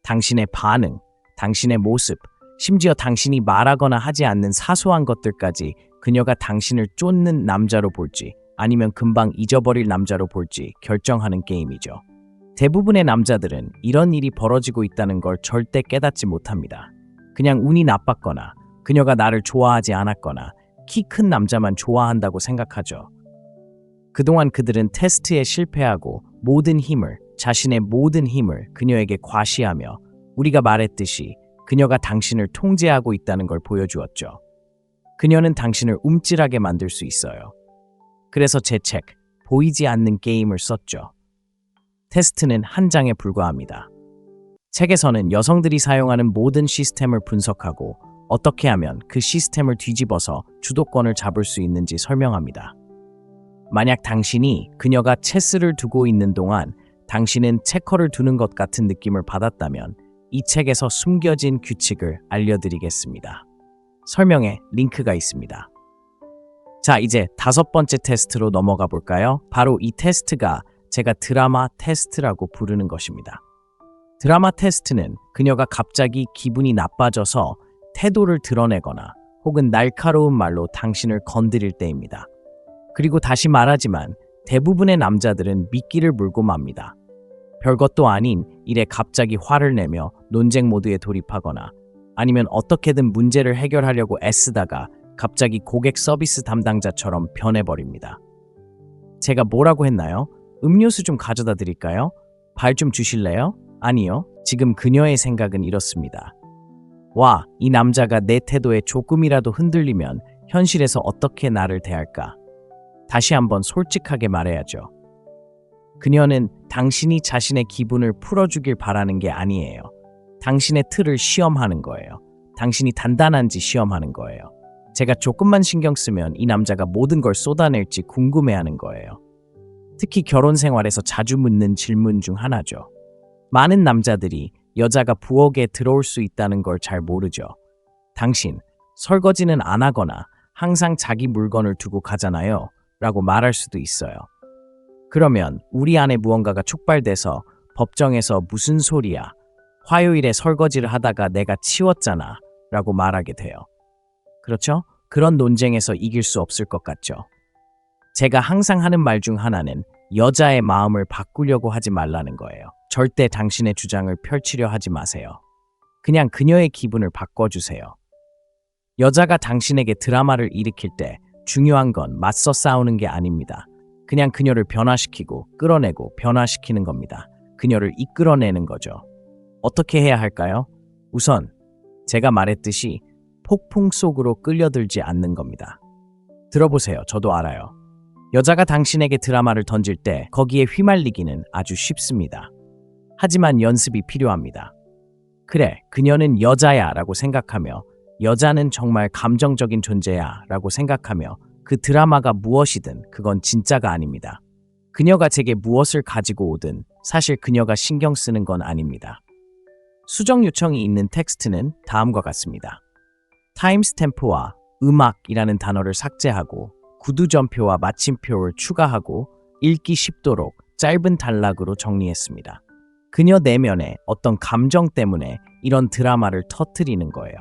당신의 반응, 당신의 모습, 심지어 당신이 말하거나 하지 않는 사소한 것들까지 그녀가 당신을 쫓는 남자로 볼지 아니면 금방 잊어버릴 남자로 볼지 결정하는 게임이죠. 대부분의 남자들은 이런 일이 벌어지고 있다는 걸 절대 깨닫지 못합니다. 그냥 운이 나빴거나 그녀가 나를 좋아하지 않았거나 키 큰 남자만 좋아한다고 생각하죠. 그동안 그들은 테스트에 실패하고 자신의 모든 힘을 그녀에게 과시하며 우리가 말했듯이 그녀가 당신을 통제하고 있다는 걸 보여주었죠. 그녀는 당신을 움찔하게 만들 수 있어요. 그래서 제 책, 보이지 않는 게임을 썼죠. 테스트는 한 장에 불과합니다. 책에서는 여성들이 사용하는 모든 시스템을 분석하고 어떻게 하면 그 시스템을 뒤집어서 주도권을 잡을 수 있는지 설명합니다. 만약 당신이 그녀가 체스를 두고 있는 동안 당신은 체커를 두는 것 같은 느낌을 받았다면 이 책에서 숨겨진 규칙을 알려드리겠습니다. 설명에 링크가 있습니다. 자, 이제 5번째 테스트로 넘어가 볼까요? 바로 이 테스트가 제가 드라마 테스트라고 부르는 것입니다. 드라마 테스트는 그녀가 갑자기 기분이 나빠져서 태도를 드러내거나 혹은 날카로운 말로 당신을 건드릴 때입니다. 그리고 다시 말하지만 대부분의 남자들은 미끼를 물고 맙니다. 별것도 아닌 일에 갑자기 화를 내며 논쟁 모드에 돌입하거나 아니면 어떻게든 문제를 해결하려고 애쓰다가 갑자기 고객 서비스 담당자처럼 변해버립니다. 제가 뭐라고 했나요? 음료수 좀 가져다 드릴까요? 발 좀 주실래요? 아니요. 지금 그녀의 생각은 이렇습니다. 와, 이 남자가 내 태도에 조금이라도 흔들리면 현실에서 어떻게 나를 대할까? 다시 한번 솔직하게 말해야죠. 그녀는 당신이 자신의 기분을 풀어주길 바라는 게 아니에요. 당신의 틀을 시험하는 거예요. 당신이 단단한지 시험하는 거예요. 제가 조금만 신경 쓰면 이 남자가 모든 걸 쏟아낼지 궁금해하는 거예요. 특히 결혼 생활에서 자주 묻는 질문 중 하나죠. 많은 남자들이 여자가 부엌에 들어올 수 있다는 걸 잘 모르죠. 당신, 설거지는 안 하거나 항상 자기 물건을 두고 가잖아요. 라고 말할 수도 있어요. 그러면 우리 안에 무언가가 촉발돼서 법정에서 무슨 소리야? 화요일에 설거지를 하다가 내가 치웠잖아. 라고 말하게 돼요. 그렇죠? 그런 논쟁에서 이길 수 없을 것 같죠. 제가 항상 하는 말 중 하나는 여자의 마음을 바꾸려고 하지 말라는 거예요. 절대 당신의 주장을 펼치려 하지 마세요. 그냥 그녀의 기분을 바꿔주세요. 여자가 당신에게 드라마를 일으킬 때 중요한 건 맞서 싸우는 게 아닙니다. 그냥 그녀를 변화시키고 끌어내고 변화시키는 겁니다. 그녀를 이끌어내는 거죠. 어떻게 해야 할까요? 우선 제가 말했듯이 폭풍 속으로 끌려들지 않는 겁니다. 들어보세요. 저도 알아요. 여자가 당신에게 드라마를 던질 때 거기에 휘말리기는 아주 쉽습니다. 하지만 연습이 필요합니다. 그래, 그녀는 여자야 라고 생각하며 여자는 정말 감정적인 존재야 라고 생각하며 그 드라마가 무엇이든 그건 진짜가 아닙니다. 그녀가 제게 무엇을 가지고 오든 사실 그녀가 신경 쓰는 건 아닙니다. 수정 요청이 있는 텍스트는 다음과 같습니다. 타임스탬프와 음악이라는 단어를 삭제하고 구두점표와 마침표를 추가하고 읽기 쉽도록 짧은 단락으로 정리했습니다. 그녀 내면에 어떤 감정 때문에 이런 드라마를 터뜨리는 거예요.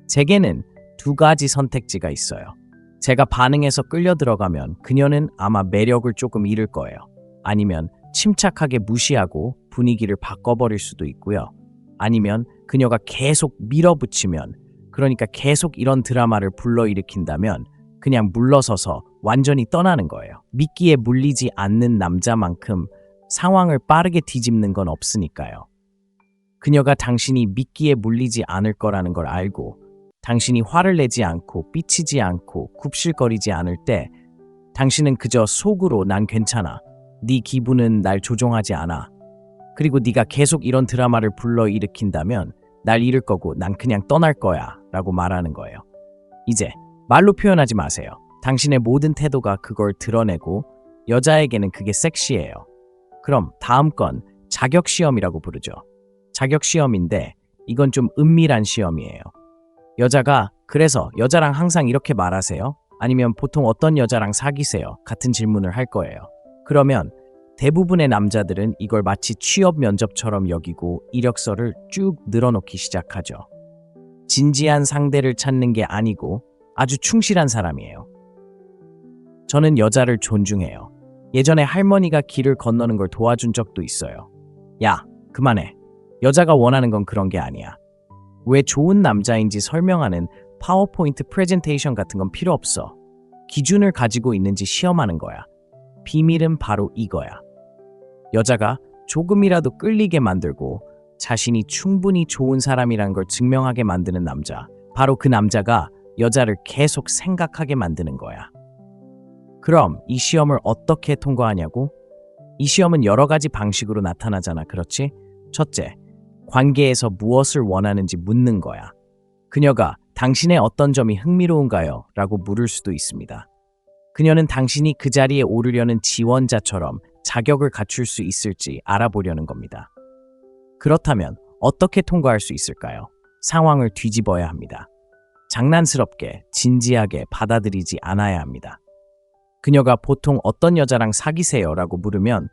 제게는 두 가지 선택지가 있어요. 제가 반응해서 끌려 들어가면 그녀는 아마 매력을 조금 잃을 거예요. 아니면 침착하게 무시하고 분위기를 바꿔버릴 수도 있고요. 아니면 그녀가 계속 밀어붙이면, 그러니까 계속 이런 드라마를 불러일으킨다면 그냥 물러서서 완전히 떠나는 거예요. 미끼에 물리지 않는 남자만큼 상황을 빠르게 뒤집는 건 없으니까요. 그녀가 당신이 미끼에 물리지 않을 거라는 걸 알고 당신이 화를 내지 않고 삐치지 않고 굽실거리지 않을 때 당신은 그저 속으로 난 괜찮아. 네 기분은 날 조종하지 않아. 그리고 네가 계속 이런 드라마를 불러일으킨다면 날 잃을 거고 난 그냥 떠날 거야 라고 말하는 거예요. 이제 말로 표현하지 마세요. 당신의 모든 태도가 그걸 드러내고 여자에게는 그게 섹시해요. 그럼 다음 건 자격시험이라고 부르죠. 자격시험인데 이건 좀 은밀한 시험이에요. 여자가 그래서 여자랑 항상 이렇게 말하세요? 아니면 보통 어떤 여자랑 사귀세요? 같은 질문을 할 거예요. 그러면 대부분의 남자들은 이걸 마치 취업 면접처럼 여기고 이력서를 쭉 늘어놓기 시작하죠. 진지한 상대를 찾는 게 아니고 아주 충실한 사람이에요. 저는 여자를 존중해요. 예전에 할머니가 길을 건너는 걸 도와준 적도 있어요. 야, 그만해. 여자가 원하는 건 그런 게 아니야. 왜 좋은 남자인지 설명하는 파워포인트 프레젠테이션 같은 건 필요 없어. 기준을 가지고 있는지 시험하는 거야. 비밀은 바로 이거야. 여자가 조금이라도 끌리게 만들고 자신이 충분히 좋은 사람이란 걸 증명하게 만드는 남자. 바로 그 남자가 여자를 계속 생각하게 만드는 거야. 그럼 이 시험을 어떻게 통과하냐고? 이 시험은 여러 가지 방식으로 나타나잖아, 그렇지? 첫째, 관계에서 무엇을 원하는지 묻는 거야. 그녀가 당신의 어떤 점이 흥미로운가요? 라고 물을 수도 있습니다. 그녀는 당신이 그 자리에 오르려는 지원자처럼 자격을 갖출 수 있을지 알아보려는 겁니다. 그렇다면 어떻게 통과할 수 있을까요? 상황을 뒤집어야 합니다. 장난스럽게, 진지하게 받아들이지 않아야 합니다. 그녀가 보통 어떤 여자랑 사귀세요? 라고 물으면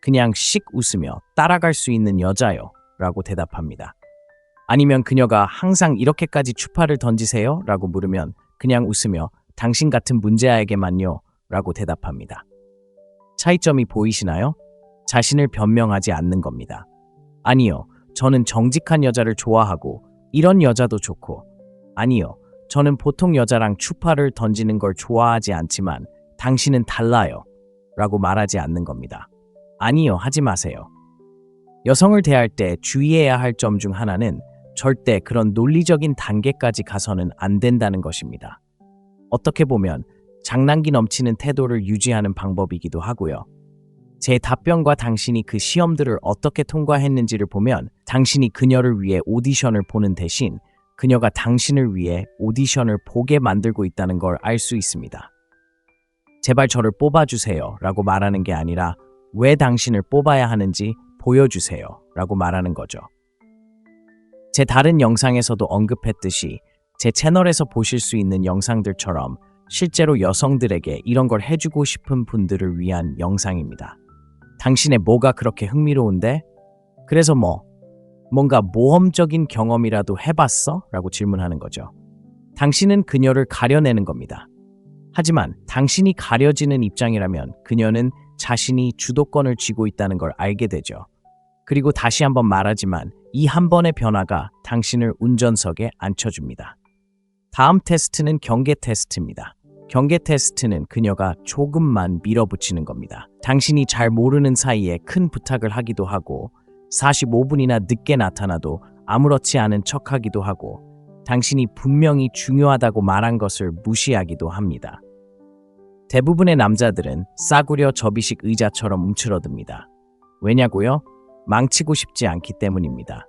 그냥 씩 웃으며 따라갈 수 있는 여자요 라고 대답합니다. 아니면 그녀가 항상 이렇게까지 추파를 던지세요? 라고 물으면 그냥 웃으며 당신 같은 문제아에게만요 라고 대답합니다. 차이점이 보이시나요? 자신을 변명하지 않는 겁니다. 아니요, 저는 정직한 여자를 좋아하고 이런 여자도 좋고, 아니요, 저는 보통 여자랑 추파를 던지는 걸 좋아하지 않지만 당신은 달라요 라고 말하지 않는 겁니다. 아니요, 하지 마세요. 여성을 대할 때 주의해야 할 점 중 하나는 절대 그런 논리적인 단계까지 가서는 안 된다는 것입니다. 어떻게 보면 장난기 넘치는 태도를 유지하는 방법이기도 하고요. 제 답변과 당신이 그 시험들을 어떻게 통과했는지를 보면 당신이 그녀를 위해 오디션을 보는 대신 그녀가 당신을 위해 오디션을 보게 만들고 있다는 걸 알 수 있습니다. 제발 저를 뽑아주세요 라고 말하는 게 아니라 왜 당신을 뽑아야 하는지 보여주세요 라고 말하는 거죠. 제 다른 영상에서도 언급했듯이 제 채널에서 보실 수 있는 영상들처럼 실제로 여성들에게 이런 걸 해주고 싶은 분들을 위한 영상입니다. 당신의 뭐가 그렇게 흥미로운데? 그래서 뭔가 모험적인 경험이라도 해봤어? 라고 질문하는 거죠. 당신은 그녀를 가려내는 겁니다. 하지만 당신이 가려지는 입장이라면 그녀는 자신이 주도권을 쥐고 있다는 걸 알게 되죠. 그리고 다시 한번 말하지만 이 한 번의 변화가 당신을 운전석에 앉혀줍니다. 다음 테스트는 경계 테스트입니다. 경계 테스트는 그녀가 조금만 밀어붙이는 겁니다. 당신이 잘 모르는 사이에 큰 부탁을 하기도 하고 45분이나 늦게 나타나도 아무렇지 않은 척하기도 하고 당신이 분명히 중요하다고 말한 것을 무시하기도 합니다. 대부분의 남자들은 싸구려 접이식 의자처럼 움츠러듭니다. 왜냐고요? 망치고 싶지 않기 때문입니다.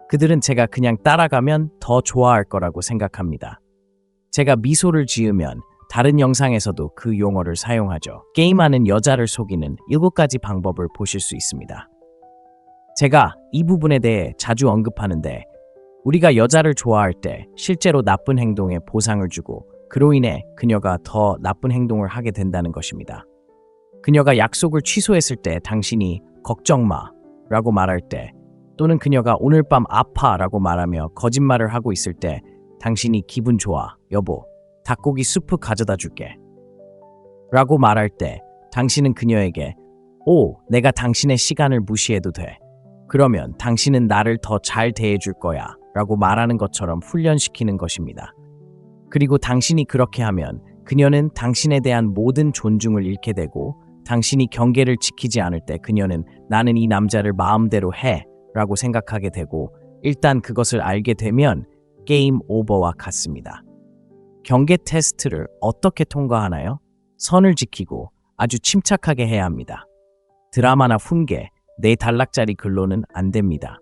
그들은 제가 그냥 따라가면 더 좋아할 거라고 생각합니다. 제가 미소를 지으면 다른 영상에서도 그 용어를 사용하죠. 게임하는 여자를 속이는 7가지 방법을 보실 수 있습니다. 제가 이 부분에 대해 자주 언급하는데 우리가 여자를 좋아할 때 실제로 나쁜 행동에 보상을 주고 그로 인해 그녀가 더 나쁜 행동을 하게 된다는 것입니다. 그녀가 약속을 취소했을 때 당신이 걱정 마 라고 말할 때 또는 그녀가 오늘 밤 아파 라고 말하며 거짓말을 하고 있을 때 당신이 기분 좋아 여보 닭고기 수프 가져다 줄게 라고 말할 때 당신은 그녀에게 오 내가 당신의 시간을 무시해도 돼 그러면 당신은 나를 더 잘 대해줄 거야 라고 말하는 것처럼 훈련시키는 것입니다. 그리고 당신이 그렇게 하면 그녀는 당신에 대한 모든 존중을 잃게 되고 당신이 경계를 지키지 않을 때 그녀는 나는 이 남자를 마음대로 해 라고 생각하게 되고 일단 그것을 알게 되면 게임 오버와 같습니다. 경계 테스트를 어떻게 통과하나요? 선을 지키고 아주 침착하게 해야 합니다. 드라마나 훈계, 4단락짜리 글로는 안 됩니다.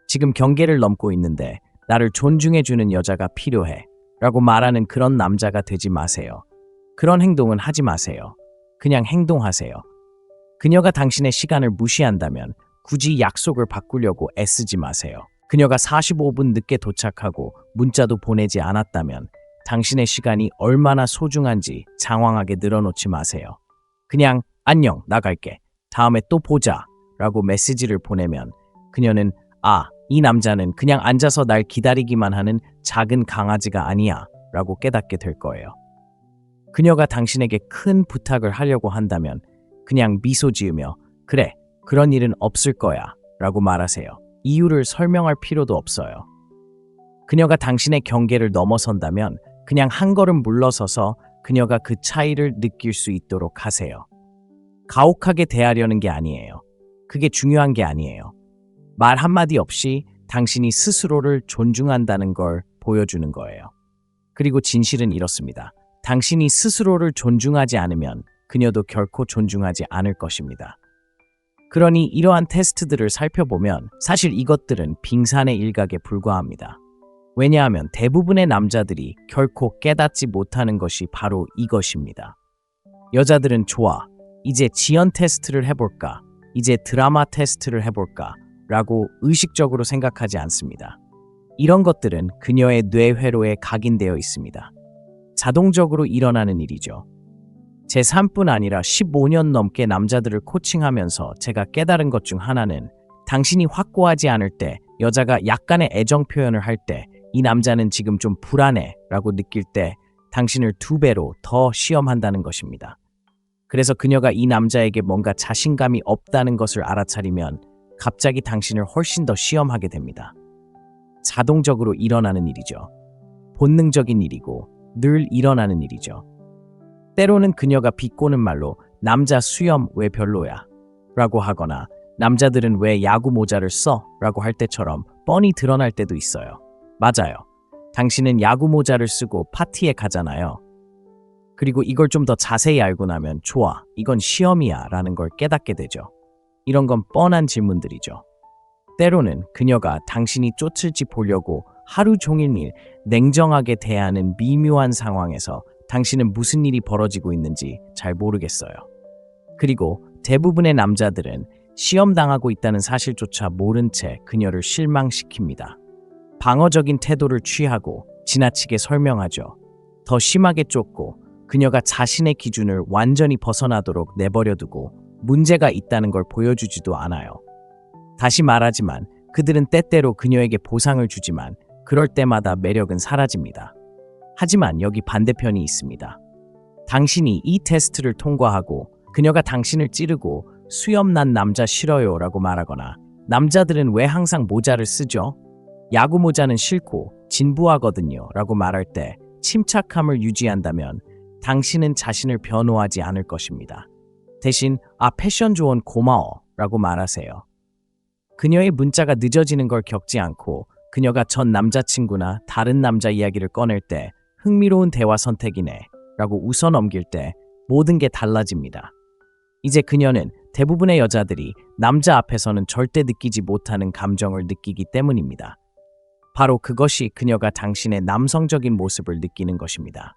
지금 경계를 넘고 있는데 나를 존중해주는 여자가 필요해 라고 말하는 그런 남자가 되지 마세요. 그런 행동은 하지 마세요. 그냥 행동하세요. 그녀가 당신의 시간을 무시한다면 굳이 약속을 바꾸려고 애쓰지 마세요. 그녀가 45분 늦게 도착하고 문자도 보내지 않았다면 당신의 시간이 얼마나 소중한지 장황하게 늘어놓지 마세요. 그냥 안녕 나갈게. 다음에 또 보자 라고 메시지를 보내면 그녀는 이 남자는 그냥 앉아서 날 기다리기만 하는 작은 강아지가 아니야 라고 깨닫게 될 거예요. 그녀가 당신에게 큰 부탁을 하려고 한다면 그냥 미소 지으며 그래, 그런 일은 없을 거야 라고 말하세요. 이유를 설명할 필요도 없어요. 그녀가 당신의 경계를 넘어선다면 그냥 한 걸음 물러서서 그녀가 그 차이를 느낄 수 있도록 하세요. 가혹하게 대하려는 게 아니에요. 그게 중요한 게 아니에요. 말 한마디 없이 당신이 스스로를 존중한다는 걸 보여주는 거예요. 그리고 진실은 이렇습니다. 당신이 스스로를 존중하지 않으면 그녀도 결코 존중하지 않을 것입니다. 그러니 이러한 테스트들을 살펴보면 사실 이것들은 빙산의 일각에 불과합니다. 왜냐하면 대부분의 남자들이 결코 깨닫지 못하는 것이 바로 이것입니다. 여자들은 좋아, 이제 지연 테스트를 해볼까? 이제 드라마 테스트를 해볼까? 라고 의식적으로 생각하지 않습니다. 이런 것들은 그녀의 뇌회로에 각인되어 있습니다. 자동적으로 일어나는 일이죠. 제 삶뿐 아니라 15년 넘게 남자들을 코칭하면서 제가 깨달은 것 중 하나는 당신이 확고하지 않을 때, 여자가 약간의 애정 표현을 할 때, 이 남자는 지금 좀 불안해 라고 느낄 때 당신을 2배로 더 시험한다는 것입니다. 그래서 그녀가 이 남자에게 뭔가 자신감이 없다는 것을 알아차리면 갑자기 당신을 훨씬 더 시험하게 됩니다. 자동적으로 일어나는 일이죠. 본능적인 일이고 늘 일어나는 일이죠. 때로는 그녀가 비꼬는 말로 남자 수염 왜 별로야? 라고 하거나 남자들은 왜 야구 모자를 써? 라고 할 때처럼 뻔히 드러날 때도 있어요. 맞아요. 당신은 야구 모자를 쓰고 파티에 가잖아요. 그리고 이걸 좀 더 자세히 알고 나면 좋아, 이건 시험이야 라는 걸 깨닫게 되죠. 이런 건 뻔한 질문들이죠. 때로는 그녀가 당신이 쫓을지 보려고 하루 종일 냉정하게 대하는 미묘한 상황에서 당신은 무슨 일이 벌어지고 있는지 잘 모르겠어요. 그리고 대부분의 남자들은 시험당하고 있다는 사실조차 모른 채 그녀를 실망시킵니다. 방어적인 태도를 취하고 지나치게 설명하죠. 더 심하게 쫓고 그녀가 자신의 기준을 완전히 벗어나도록 내버려두고 문제가 있다는 걸 보여주지도 않아요. 다시 말하지만 그들은 때때로 그녀에게 보상을 주지만 그럴 때마다 매력은 사라집니다. 하지만 여기 반대편이 있습니다. 당신이 이 테스트를 통과하고 그녀가 당신을 찌르고 수염 난 남자 싫어요 라고 말하거나 남자들은 왜 항상 모자를 쓰죠? 야구 모자는 싫고 진부하거든요 라고 말할 때 침착함을 유지한다면 당신은 자신을 변호하지 않을 것입니다. 대신 패션 조언 고마워 라고 말하세요. 그녀의 문자가 늦어지는 걸 겪지 않고 그녀가 전 남자친구나 다른 남자 이야기를 꺼낼 때 흥미로운 대화 선택이네 라고 웃어 넘길 때 모든 게 달라집니다. 이제 그녀는 대부분의 여자들이 남자 앞에서는 절대 느끼지 못하는 감정을 느끼기 때문입니다. 바로 그것이 그녀가 당신의 남성적인 모습을 느끼는 것입니다.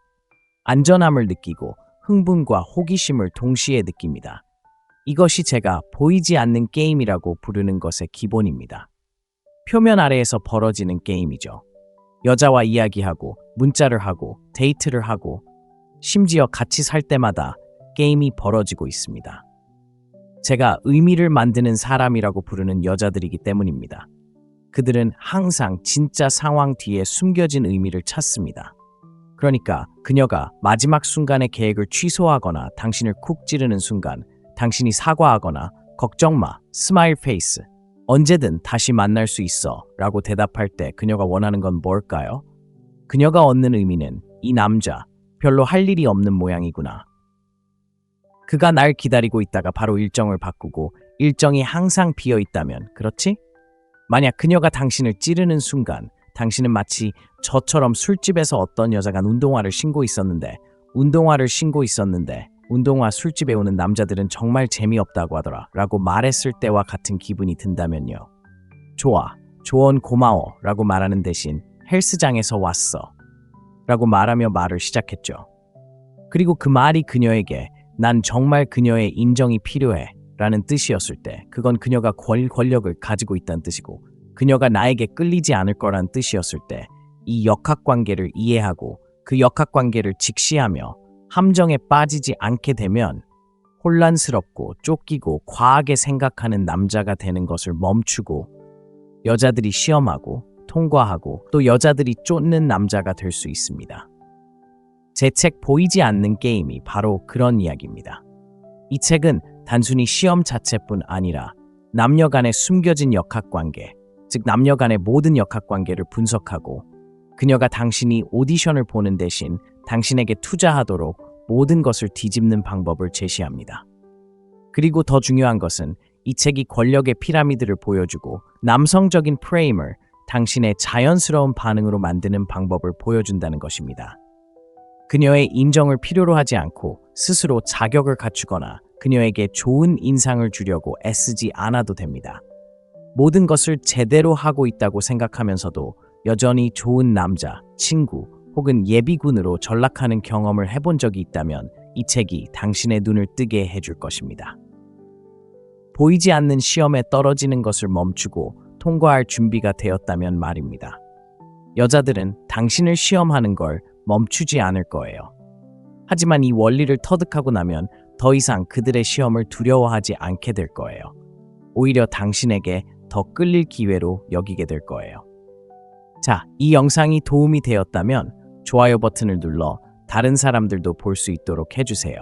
안전함을 느끼고 흥분과 호기심을 동시에 느낍니다. 이것이 제가 보이지 않는 게임이라고 부르는 것의 기본입니다. 표면 아래에서 벌어지는 게임이죠. 여자와 이야기하고 문자를 하고 데이트를 하고 심지어 같이 살 때마다 게임이 벌어지고 있습니다. 제가 의미를 만드는 사람이라고 부르는 여자들이기 때문입니다. 그들은 항상 진짜 상황 뒤에 숨겨진 의미를 찾습니다. 그러니까 그녀가 마지막 순간에 계획을 취소하거나 당신을 쿡 찌르는 순간 당신이 사과하거나 걱정 마, 스마일 페이스, 언제든 다시 만날 수 있어 라고 대답할 때 그녀가 원하는 건 뭘까요? 그녀가 얻는 의미는 이 남자 별로 할 일이 없는 모양이구나. 그가 날 기다리고 있다가 바로 일정을 바꾸고 일정이 항상 비어 있다면 그렇지? 만약 그녀가 당신을 찌르는 순간 당신은 마치 저처럼 술집에서 어떤 여자가 운동화를 신고 있었는데 운동화 술집에 오는 남자들은 정말 재미없다고 하더라 라고 말했을 때와 같은 기분이 든다면요. 좋아, 조언 고마워 라고 말하는 대신 헬스장에서 왔어 라고 말하며 말을 시작했죠. 그리고 그 말이 그녀에게 난 정말 그녀의 인정이 필요해 라는 뜻이었을 때 그건 그녀가 권력을 가지고 있다는 뜻이고 그녀가 나에게 끌리지 않을 거란 뜻이었을 때 이 역학관계를 이해하고 그 역학관계를 직시하며 함정에 빠지지 않게 되면 혼란스럽고 쫓기고 과하게 생각하는 남자가 되는 것을 멈추고 여자들이 시험하고 통과하고 또 여자들이 쫓는 남자가 될 수 있습니다. 제 책 보이지 않는 게임이 바로 그런 이야기입니다. 이 책은 단순히 시험 자체뿐 아니라 남녀 간의 숨겨진 역학관계, 즉 남녀 간의 모든 역학관계를 분석하고 그녀가 당신이 오디션을 보는 대신 당신에게 투자하도록 모든 것을 뒤집는 방법을 제시합니다. 그리고 더 중요한 것은 이 책이 권력의 피라미드를 보여주고 남성적인 프레임을 당신의 자연스러운 반응으로 만드는 방법을 보여준다는 것입니다. 그녀의 인정을 필요로 하지 않고 스스로 자격을 갖추거나 그녀에게 좋은 인상을 주려고 애쓰지 않아도 됩니다. 모든 것을 제대로 하고 있다고 생각하면서도 여전히 좋은 남자, 친구 혹은 예비군으로 전락하는 경험을 해본 적이 있다면 이 책이 당신의 눈을 뜨게 해줄 것입니다. 보이지 않는 시험에 떨어지는 것을 멈추고 통과할 준비가 되었다면 말입니다. 여자들은 당신을 시험하는 걸 멈추지 않을 거예요. 하지만 이 원리를 터득하고 나면 더 이상 그들의 시험을 두려워하지 않게 될 거예요. 오히려 당신에게 더 끌릴 기회로 여기게 될 거예요. 자, 이 영상이 도움이 되었다면 좋아요 버튼을 눌러 다른 사람들도 볼 수 있도록 해주세요.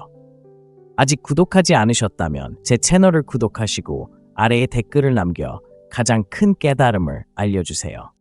아직 구독하지 않으셨다면 제 채널을 구독하시고 아래에 댓글을 남겨 가장 큰 깨달음을 알려주세요.